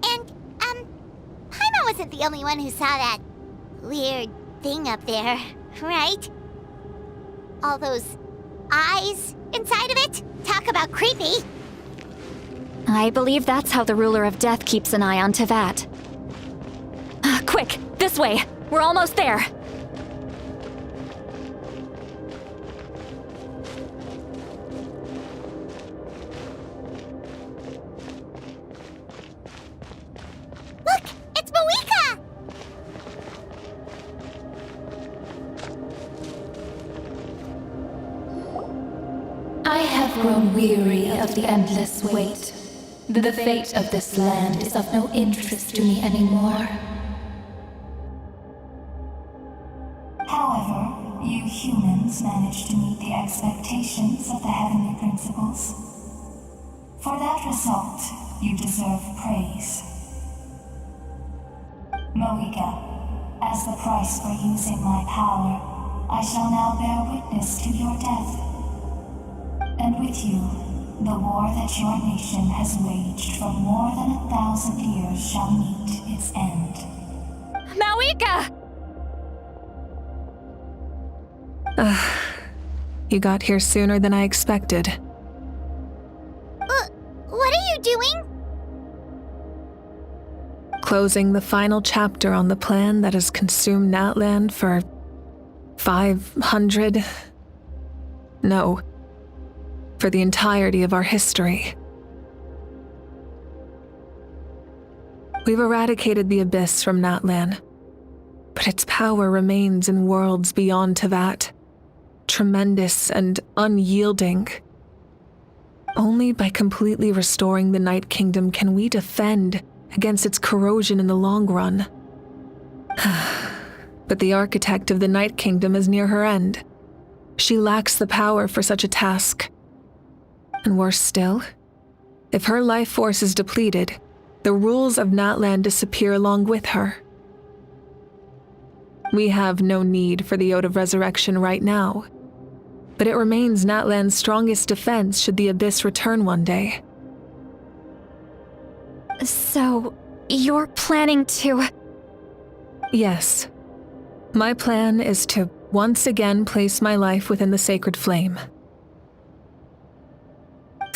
And, Paimon wasn't the only one who saw that weird thing up there, right? All those eyes inside of it? Talk about creepy. I believe that's how the Ruler of Death keeps an eye on Tevat. Quick, this way! We're almost there! Look! It's Mawika! I have grown weary of the endless wait. The fate of this land is of no interest to me anymore. However, you humans managed to meet the expectations of the heavenly principles. For that result, you deserve praise. Mawika, as the price for using my power, I shall now bear witness to your death. And with you, the war that your nation has waged for more than 1,000 years shall meet its end. Mawika! You got here sooner than I expected. What are you doing? Closing the final chapter on the plan that has consumed Natlan for 500... No. For the entirety of our history. We've eradicated the Abyss from Natlan, but its power remains in worlds beyond Tevat, tremendous and unyielding. Only by completely restoring the Night Kingdom can we defend against its corrosion in the long run. But the architect of the Night Kingdom is near her end. She lacks the power for such a task. And worse still, if her life force is depleted, the rules of Natlan disappear along with her. We have no need for the Oda of Resurrection right now, but it remains Natlan's strongest defense should the Abyss return one day. So, you're planning to... Yes. My plan is to once again place my life within the sacred flame.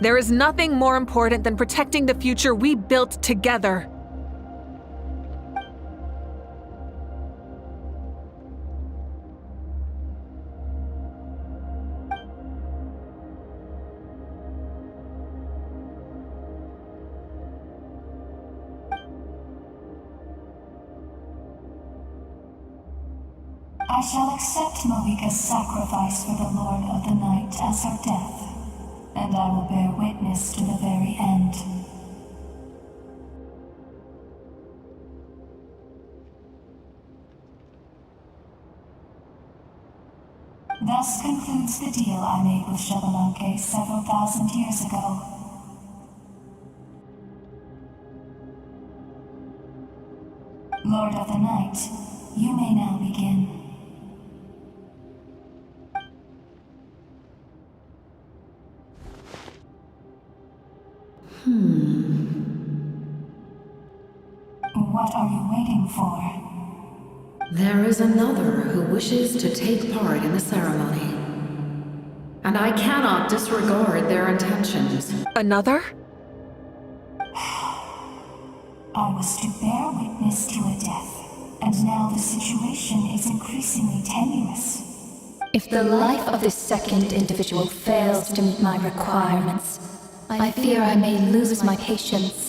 There is nothing more important than protecting the future we built together. I shall accept Malika's sacrifice for the Lord of the Night as her death, and I will bear witness to the very end. Thus concludes the deal I made with Xbalanque several thousand years ago. Lord of the Night, you may now begin. What are you waiting for? There is another who wishes to take part in the ceremony. And I cannot disregard their intentions. Another? I was to bear witness to a death, and now the situation is increasingly tenuous. If the life of this second individual fails to meet my requirements, I fear I may lose my patience.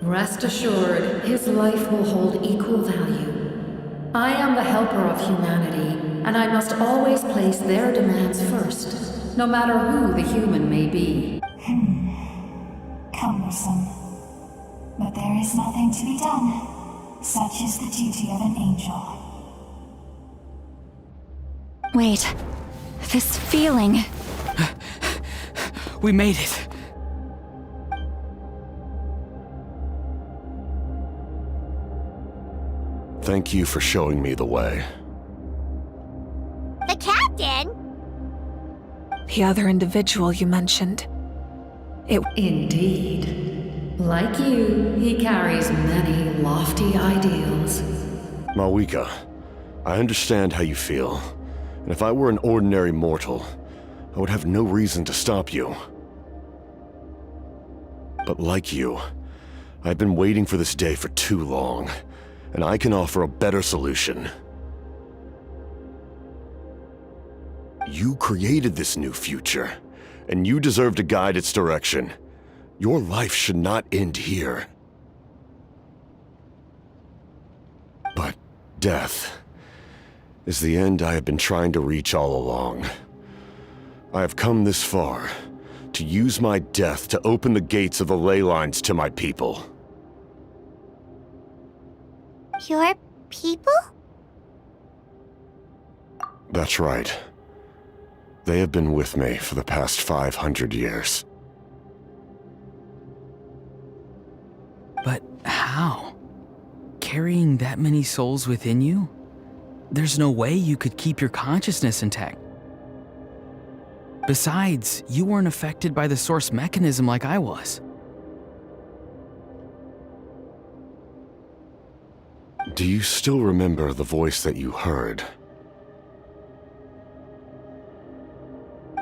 Rest assured, his life will hold equal value. I am the helper of humanity, and I must always place their demands first, no matter who the human may be. Cumbersome. But there is nothing to be done. Such is the duty of an angel. Wait. This feeling. We made it. Thank you for showing me the way. The captain? The other individual you mentioned. Indeed. Like you, he carries many lofty ideals. Malika, I understand how you feel. And if I were an ordinary mortal, I would have no reason to stop you. But like you, I've been waiting for this day for too long, and I can offer a better solution. You created this new future, and you deserve to guide its direction. Your life should not end here. But death is the end I have been trying to reach all along. I have come this far to use my death to open the gates of the ley lines to my people. Your people? That's right. They have been with me for the past 500 years. But how? Carrying that many souls within you? There's no way you could keep your consciousness intact. Besides, you weren't affected by the source mechanism like I was. Do you still remember the voice that you heard?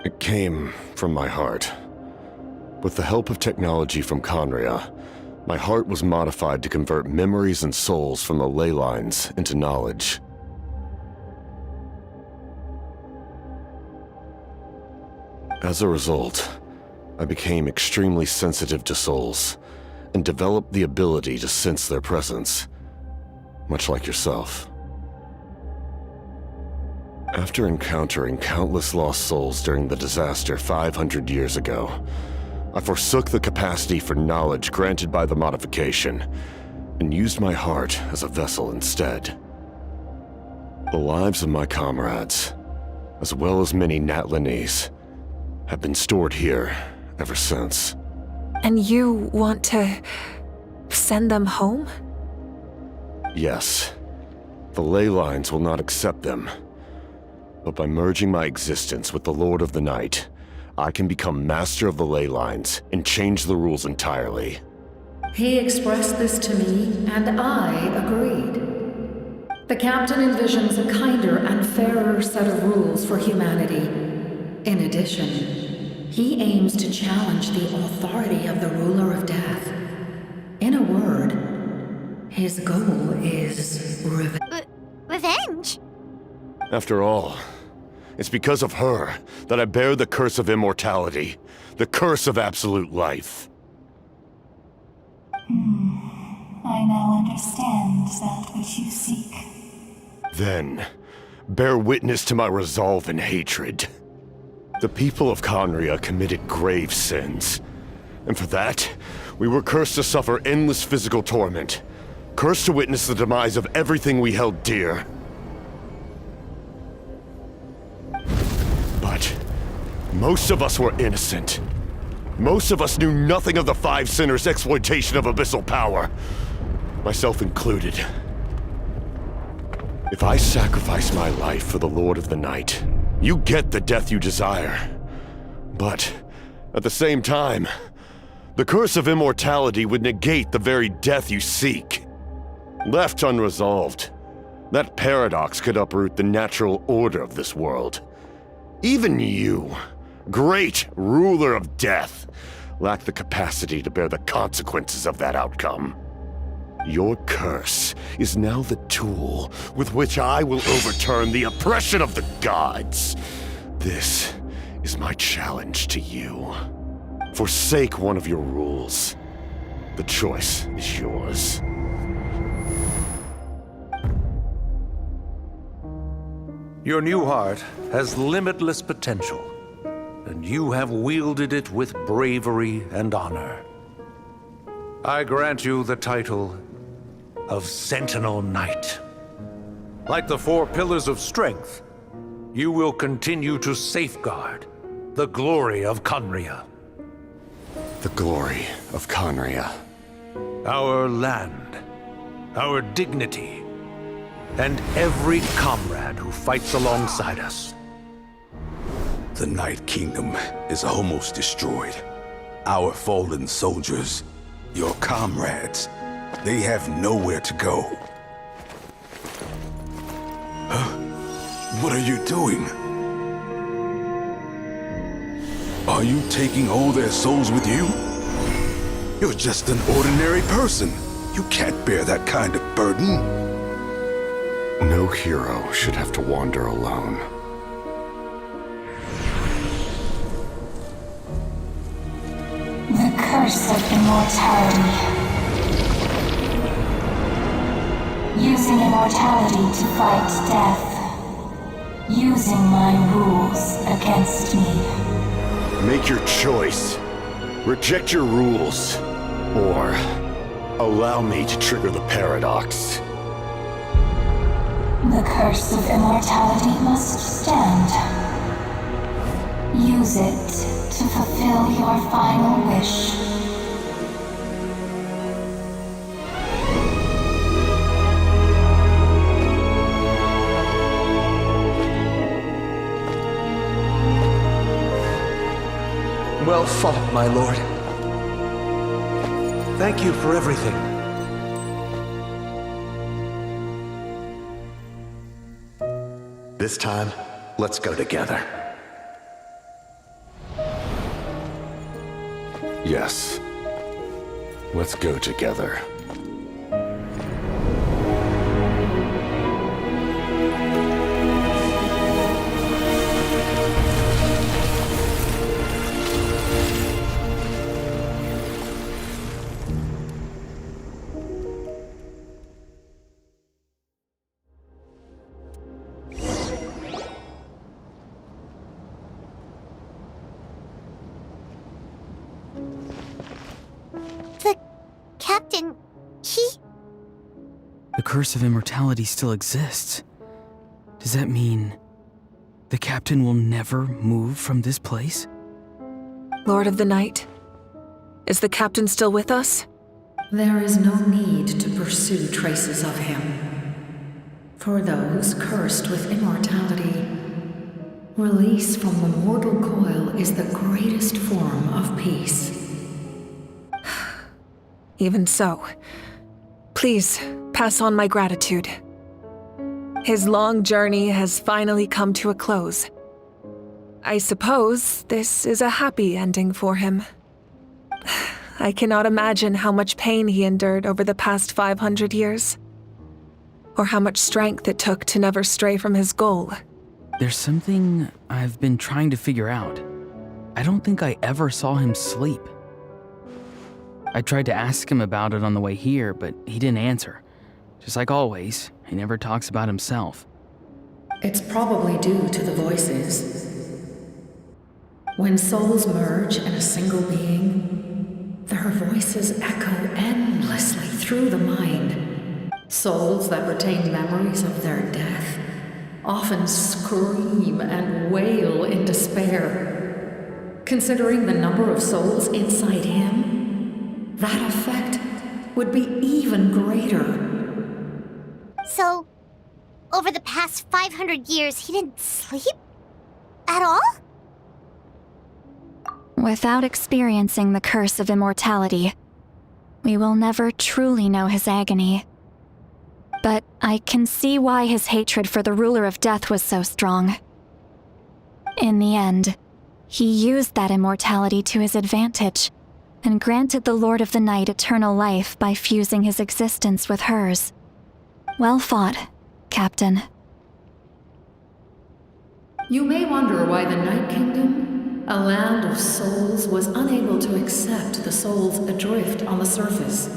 It came from my heart. With the help of technology from Conria, my heart was modified to convert memories and souls from the ley lines into knowledge. As a result, I became extremely sensitive to souls and developed the ability to sense their presence, much like yourself. After encountering countless lost souls during the disaster 500 years ago, I forsook the capacity for knowledge granted by the modification and used my heart as a vessel instead. The lives of my comrades, as well as many Natlanese, have been stored here ever since. And you want to send them home? Yes. The ley lines will not accept them. But by merging my existence with the Lord of the Night, I can become master of the ley lines and change the rules entirely. He expressed this to me, and I agreed. The captain envisions a kinder and fairer set of rules for humanity. In addition, he aims to challenge the authority of the ruler of death. In a word, his goal is Revenge? After all, it's because of her that I bear the curse of immortality, the curse of absolute life. I now understand that which you seek. Then, bear witness to my resolve and hatred. The people of Khaenri'ah committed grave sins, and for that, we were cursed to suffer endless physical torment, cursed to witness the demise of everything we held dear. But most of us were innocent. Most of us knew nothing of the Five Sinners' exploitation of abyssal power, myself included. If I sacrifice my life for the Lord of the Night, you get the death you desire. But at the same time, the curse of immortality would negate the very death you seek. Left unresolved, that paradox could uproot the natural order of this world. Even you, great ruler of death, lack the capacity to bear the consequences of that outcome. Your curse is now the tool with which I will overturn the oppression of the gods. This is my challenge to you. Forsake one of your rules. The choice is yours. Your new heart has limitless potential, and you have wielded it with bravery and honor. I grant you the title of Sentinel Knight. Like the four pillars of strength, you will continue to safeguard the glory of Khaenri'ah. The glory of Khaenri'ah. Our land, our dignity, and every comrade who fights alongside us. The Night Kingdom is almost destroyed. Our fallen soldiers, your comrades, they have nowhere to go. What are you doing? Are you taking all their souls with you? You're just an ordinary person. You can't bear that kind of burden. No hero should have to wander alone. The curse of immortality. Using immortality to fight death. Using my rules against me. Make your choice. Reject your rules. Or allow me to trigger the paradox. The curse of immortality must stand. Use it to fulfill your final wish. Well fought, my lord. Thank you for everything. This time, let's go together. Yes. Let's go together. Captain, The curse of immortality still exists. Does that mean the captain will never move from this place? Lord of the Night, is the captain still with us? There is no need to pursue traces of him. For those cursed with immortality, release from the mortal coil is the greatest form of peace. Even so, please pass on my gratitude. His long journey has finally come to a close. I suppose this is a happy ending for him. I cannot imagine how much pain he endured over the past 500 years, or how much strength it took to never stray from his goal. There's something I've been trying to figure out. I don't think I ever saw him sleep. I tried to ask him about it on the way here, but he didn't answer. Just like always, he never talks about himself. It's probably due to the voices. When souls merge in a single being, their voices echo endlessly through the mind. Souls that retain memories of their death often scream and wail in despair. Considering the number of souls inside him, that effect would be even greater. So, over the past 500 years, he didn't sleep? At all? Without experiencing the curse of immortality, we will never truly know his agony. But I can see why his hatred for the ruler of death was so strong. In the end, he used that immortality to his advantage, and granted the Lord of the Night eternal life by fusing his existence with hers. Well fought, Captain. You may wonder why the Night Kingdom, a land of souls, was unable to accept the souls adrift on the surface.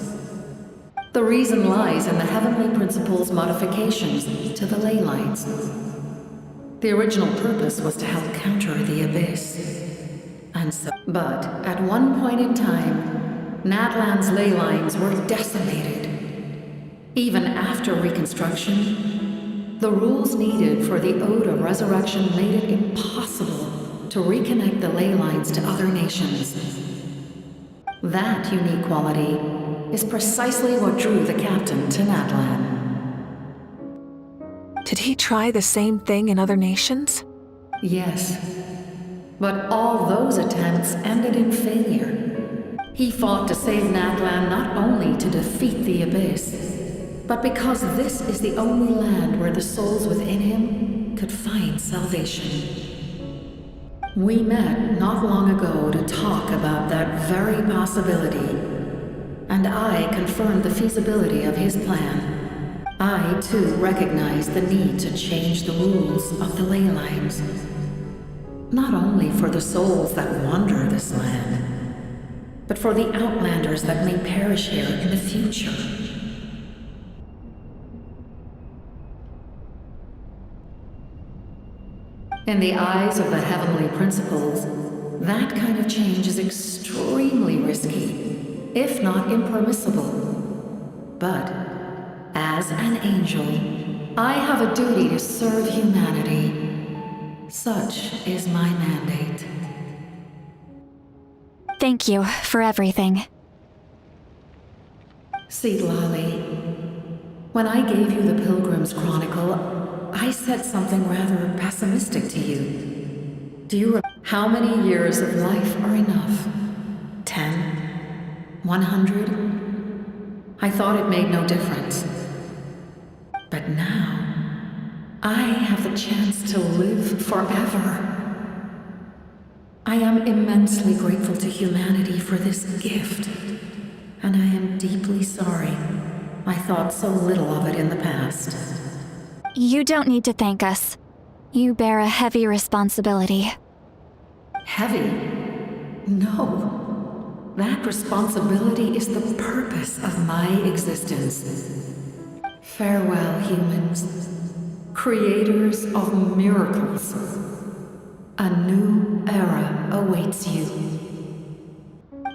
The reason lies in the heavenly principle's modifications to the ley lines. The original purpose was to help counter the abyss. But at one point in time, Natlan's ley lines were decimated. Even after reconstruction, the rules needed for the Ode of Resurrection made it impossible to reconnect the ley lines to other nations. That unique quality is precisely what drew the captain to Natlan. Did he try the same thing in other nations? Yes. But all those attempts ended in failure. He fought to save Natlan not only to defeat the abyss, but because this is the only land where the souls within him could find salvation. We met not long ago to talk about that very possibility, and I confirmed the feasibility of his plan. I, too, recognized the need to change the rules of the ley lines. Not only for the souls that wander this land, but for the outlanders that may perish here in the future. In the eyes of the heavenly principles, that kind of change is extremely risky, if not impermissible. But, as an angel, I have a duty to serve humanity. Such is my mandate. Thank you for everything. Lali, when I gave you the Pilgrim's Chronicle, I said something rather pessimistic to you. Do you remember how many years of life are enough? 10? 100? I thought it made no difference. But now, I have the chance to live forever. I am immensely grateful to humanity for this gift, and I am deeply sorry I thought so little of it in the past. You don't need to thank us. You bear a heavy responsibility. Heavy? No. That responsibility is the purpose of my existence. Farewell, humans. Creators of miracles. A new era awaits you.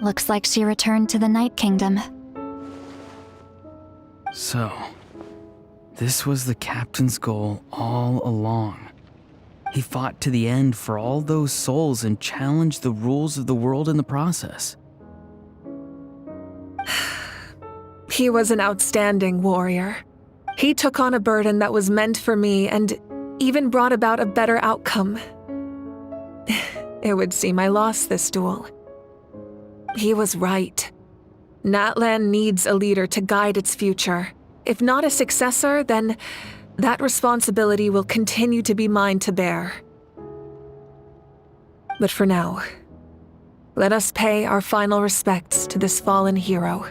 Looks like she returned to the Night Kingdom. So, this was the captain's goal all along. He fought to the end for all those souls and challenged the rules of the world in the process. He was an outstanding warrior. He took on a burden that was meant for me and even brought about a better outcome. It would seem I lost this duel. He was right. Natlan needs a leader to guide its future. If not a successor, then that responsibility will continue to be mine to bear. But for now, let us pay our final respects to this fallen hero.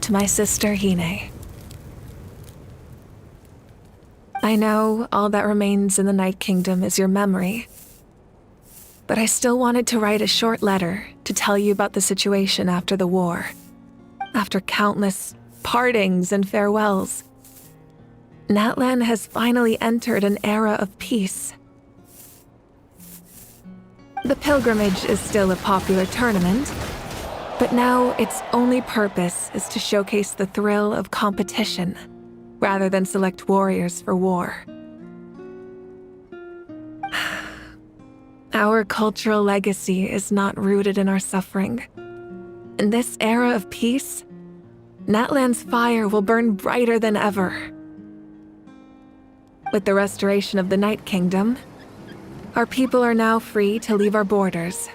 To my sister Hine. I know all that remains in the Night Kingdom is your memory, but I still wanted to write a short letter to tell you about the situation after the war. After countless partings and farewells, Natlan has finally entered an era of peace. The pilgrimage is still a popular tournament, but now its only purpose is to showcase the thrill of competition, rather than select warriors for war. Our cultural legacy is not rooted in our suffering. In this era of peace, Natlan's fire will burn brighter than ever. With the restoration of the Night Kingdom, our people are now free to leave our borders,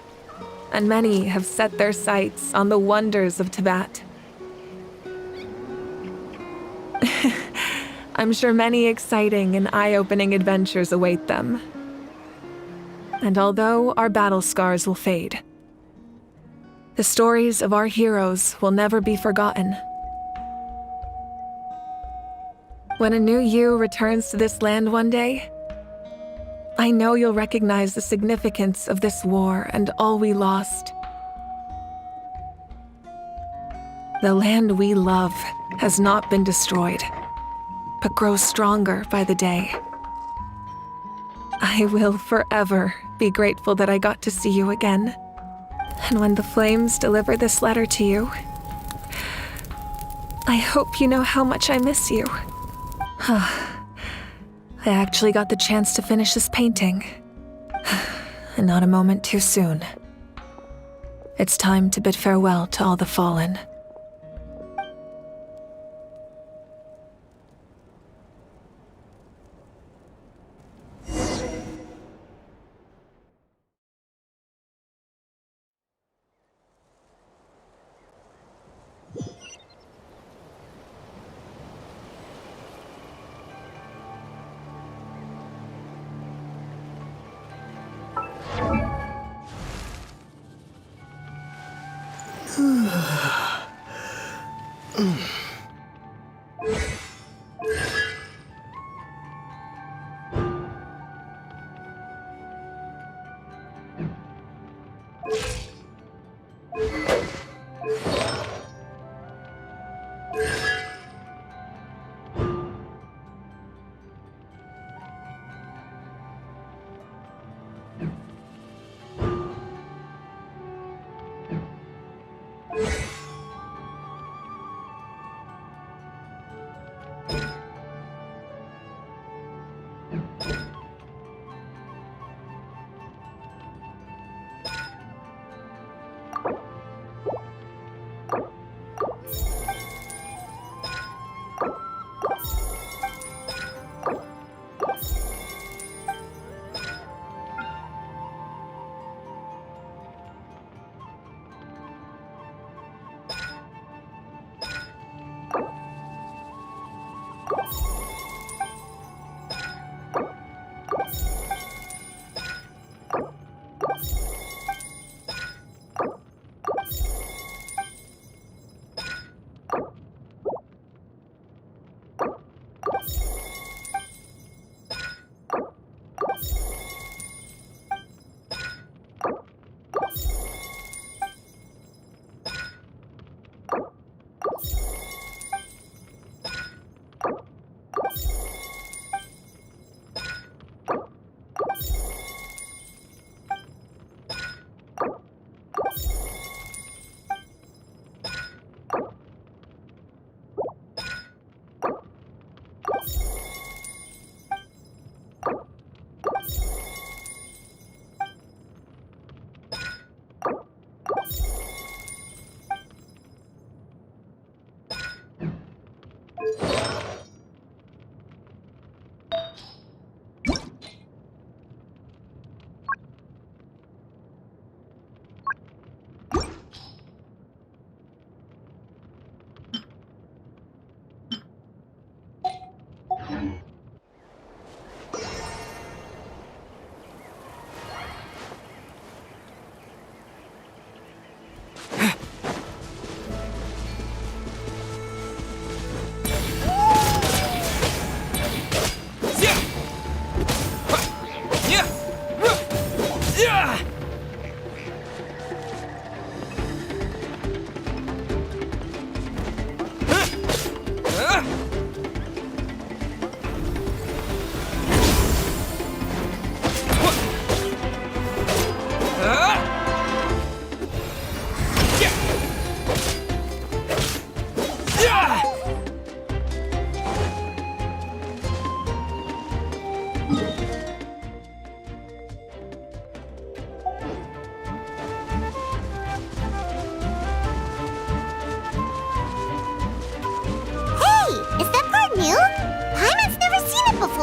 and many have set their sights on the wonders of Tibet. I'm sure many exciting and eye-opening adventures await them. And although our battle scars will fade, the stories of our heroes will never be forgotten. When a new you returns to this land one day, I know you'll recognize the significance of this war and all we lost. The land we love has not been destroyed, but grows stronger by the day. I will forever be grateful that I got to see you again. And when the flames deliver this letter to you, I hope you know how much I miss you. I actually got the chance to finish this painting. And not a moment too soon. It's time to bid farewell to all the fallen.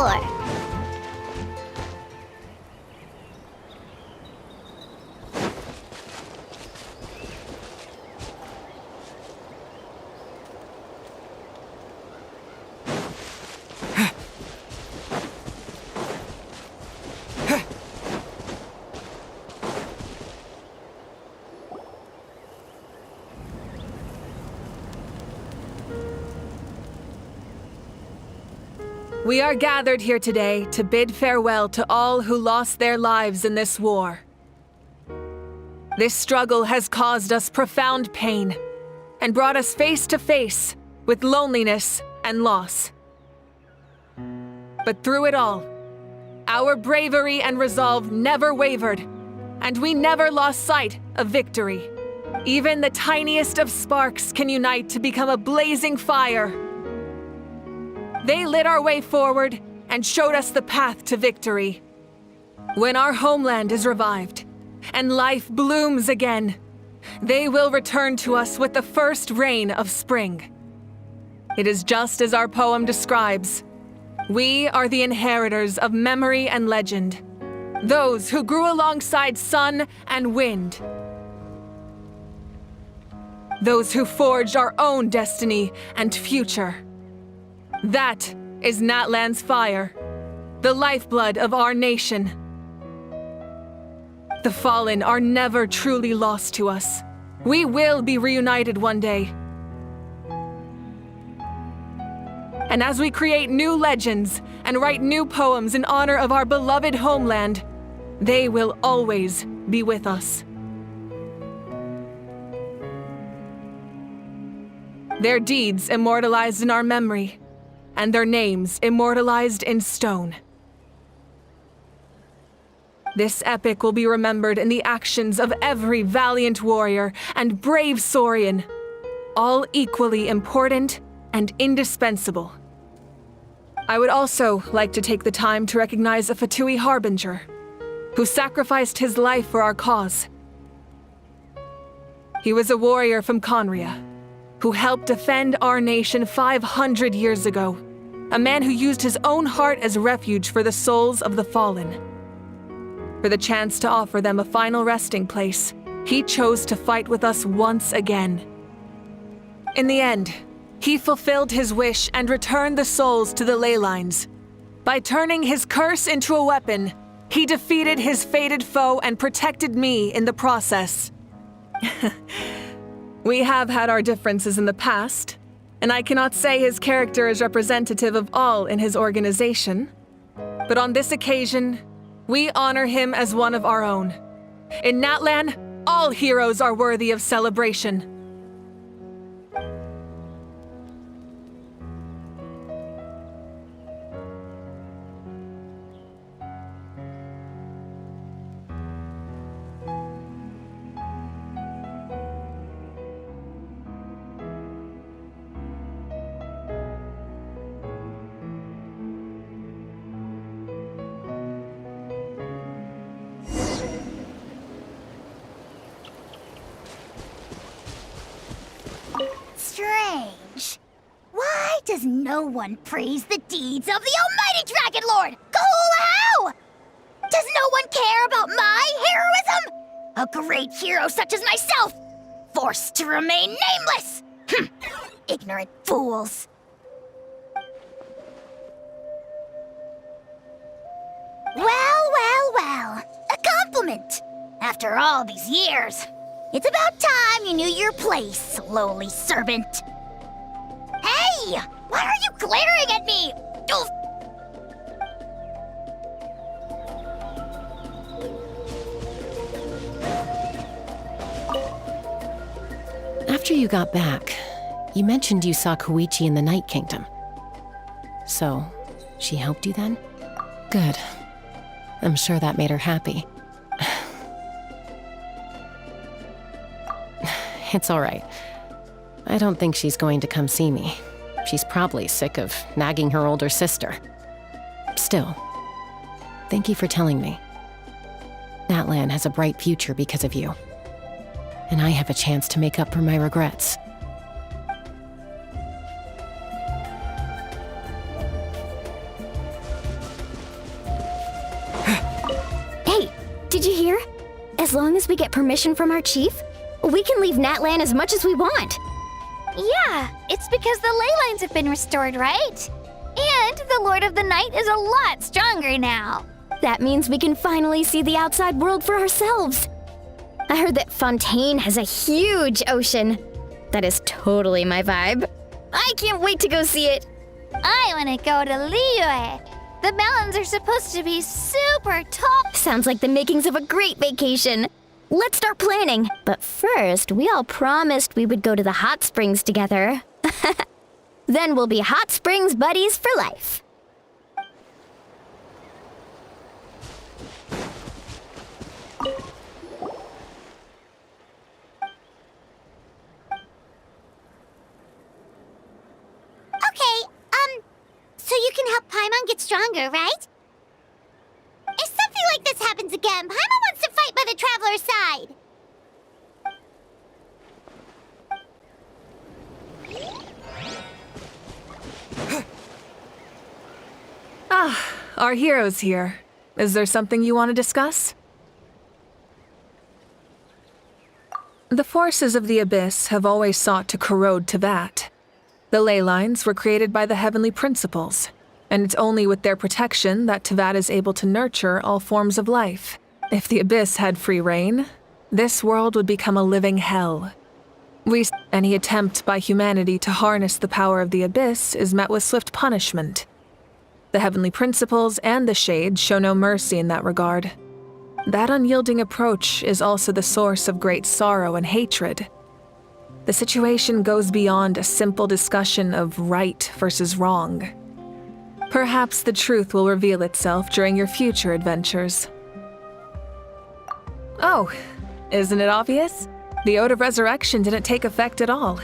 war. We are gathered here today to bid farewell to all who lost their lives in this war. This struggle has caused us profound pain and brought us face to face with loneliness and loss. But through it all, our bravery and resolve never wavered, and we never lost sight of victory. Even the tiniest of sparks can unite to become a blazing fire. They lit our way forward and showed us the path to victory. When our homeland is revived and life blooms again, they will return to us with the first rain of spring. It is just as our poem describes. We are the inheritors of memory and legend, those who grew alongside sun and wind, those who forged our own destiny and future. That is Natlan's fire, the lifeblood of our nation. The fallen are never truly lost to us. We will be reunited one day. And as we create new legends and write new poems in honor of our beloved homeland, they will always be with us. Their deeds immortalized in our memory, and their names immortalized in stone. This epic will be remembered in the actions of every valiant warrior and brave Saurian, all equally important and indispensable. I would also like to take the time to recognize a Fatui Harbinger, who sacrificed his life for our cause. He was a warrior from Conria, who helped defend our nation 500 years ago, a man who used his own heart as refuge for the souls of the fallen. For the chance to offer them a final resting place, he chose to fight with us once again. In the end, he fulfilled his wish and returned the souls to the ley lines. By turning his curse into a weapon, he defeated his fated foe and protected me in the process. We have had our differences in the past, and I cannot say his character is representative of all in his organization. But on this occasion, we honor him as one of our own. In Natlan, all heroes are worthy of celebration. Strange. Why does no one praise the deeds of the almighty Dragon Lord, Kahul-Hau? Does no one care about my heroism? A great hero such as myself, forced to remain nameless! Ignorant fools. Well. A compliment. After all these years, it's about time you knew your place, lowly servant. Hey! Why are you glaring at me? Oof. After you got back, you mentioned you saw Koichi in the Night Kingdom. So, she helped you then? Good. I'm sure that made her happy. It's all right. I don't think she's going to come see me. She's probably sick of nagging her older sister. Still, thank you for telling me. Natlan has a bright future because of you. And I have a chance to make up for my regrets. Did you hear? As long as we get permission from our chief, we can leave Natlan as much as we want. Yeah, it's because the ley lines have been restored, right? And the Lord of the Night is a lot stronger now. That means we can finally see the outside world for ourselves. I heard that Fontaine has a huge ocean. That is totally my vibe. I can't wait to go see it. I want to go to Liyue. The mountains are supposed to be super tall. Sounds like the makings of a great vacation. Let's start planning. But first, we all promised we would go to the hot springs together. Then we'll be hot springs buddies for life. Okay, so you can help Paimon get stronger, right? If something like this happens again, Paimon wants to fight by the Traveler's side. Our hero's here. Is there something you want to discuss? The forces of the Abyss have always sought to corrode Teyvat. The ley lines were created by the heavenly principles, and it's only with their protection that Teyvat is able to nurture all forms of life. If the Abyss had free reign, this world would become a living hell. Any attempt by humanity to harness the power of the Abyss is met with swift punishment. The heavenly principles and the Shades show no mercy in that regard. That unyielding approach is also the source of great sorrow and hatred. The situation goes beyond a simple discussion of right versus wrong. Perhaps the truth will reveal itself during your future adventures. Oh, isn't it obvious? The Ode of Resurrection didn't take effect at all.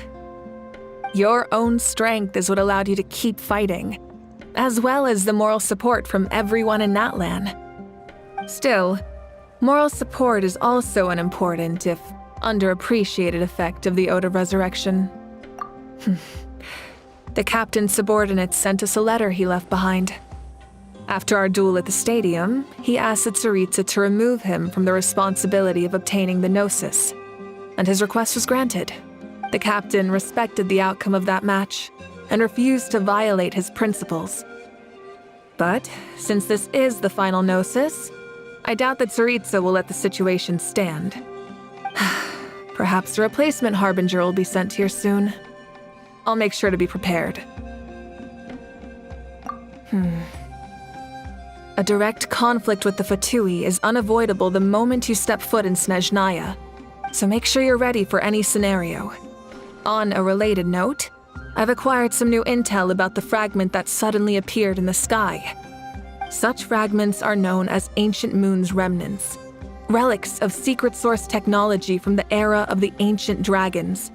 Your own strength is what allowed you to keep fighting, as well as the moral support from everyone in Natlan. Still, moral support is also an important, if underappreciated, effect of the Ode of Resurrection. The captain's subordinates sent us a letter he left behind. After our duel at the stadium, he asked Tsaritsa to remove him from the responsibility of obtaining the Gnosis, and his request was granted. The captain respected the outcome of that match and refused to violate his principles. But since this is the final Gnosis, I doubt that Tsaritsa will let the situation stand. Perhaps a replacement Harbinger will be sent here soon. I'll make sure to be prepared. A direct conflict with the Fatui is unavoidable the moment you step foot in Snezhnaya, so make sure you're ready for any scenario. On a related note, I've acquired some new intel about the fragment that suddenly appeared in the sky. Such fragments are known as Ancient Moon's remnants, relics of secret source technology from the era of the ancient dragons.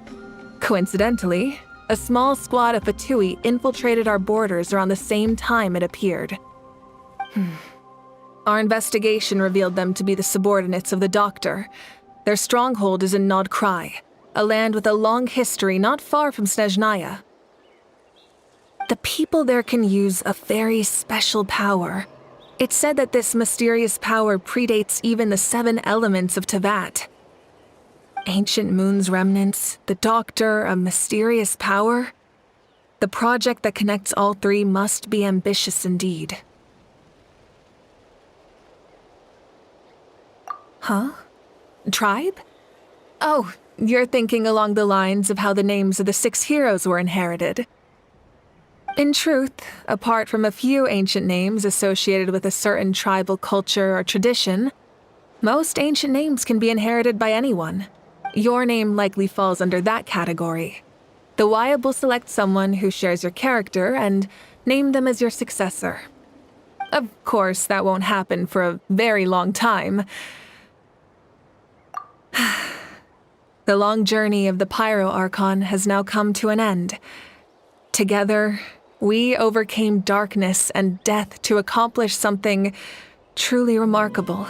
Coincidentally, a small squad of Fatui infiltrated our borders around the same time it appeared. Our investigation revealed them to be the subordinates of the Doctor. Their stronghold is in Nod Krai, a land with a long history not far from Snezhnaya. The people there can use a very special power. It's said that this mysterious power predates even the 7 elements of Teyvat. Ancient Moon's remnants, the Doctor, a mysterious power. The project that connects all three must be ambitious indeed. Huh? Tribe? Oh, you're thinking along the lines of how the names of the 6 heroes were inherited. In truth, apart from a few ancient names associated with a certain tribal culture or tradition, most ancient names can be inherited by anyone. Your name likely falls under that category. The Wyab will select someone who shares your character and name them as your successor. Of course, that won't happen for a very long time. The long journey of the Pyro Archon has now come to an end. Together, we overcame darkness and death to accomplish something truly remarkable.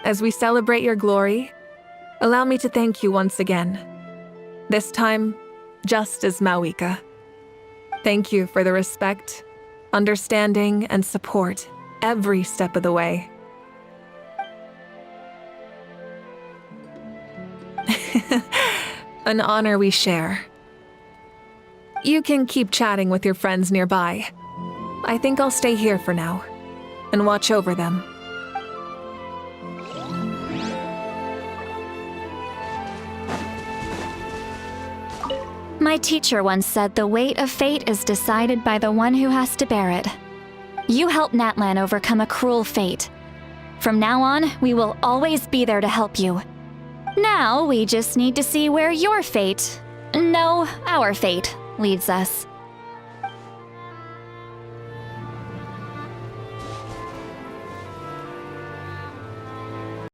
As we celebrate your glory, allow me to thank you once again. This time, just as Mawika. Thank you for the respect, understanding, and support every step of the way. An honor we share. You can keep chatting with your friends nearby. I think I'll stay here for now and watch over them. My teacher once said the weight of fate is decided by the one who has to bear it. You helped Natlan overcome a cruel fate. From now on, we will always be there to help you. Now, we just need to see where your fate, no, our fate, leads us.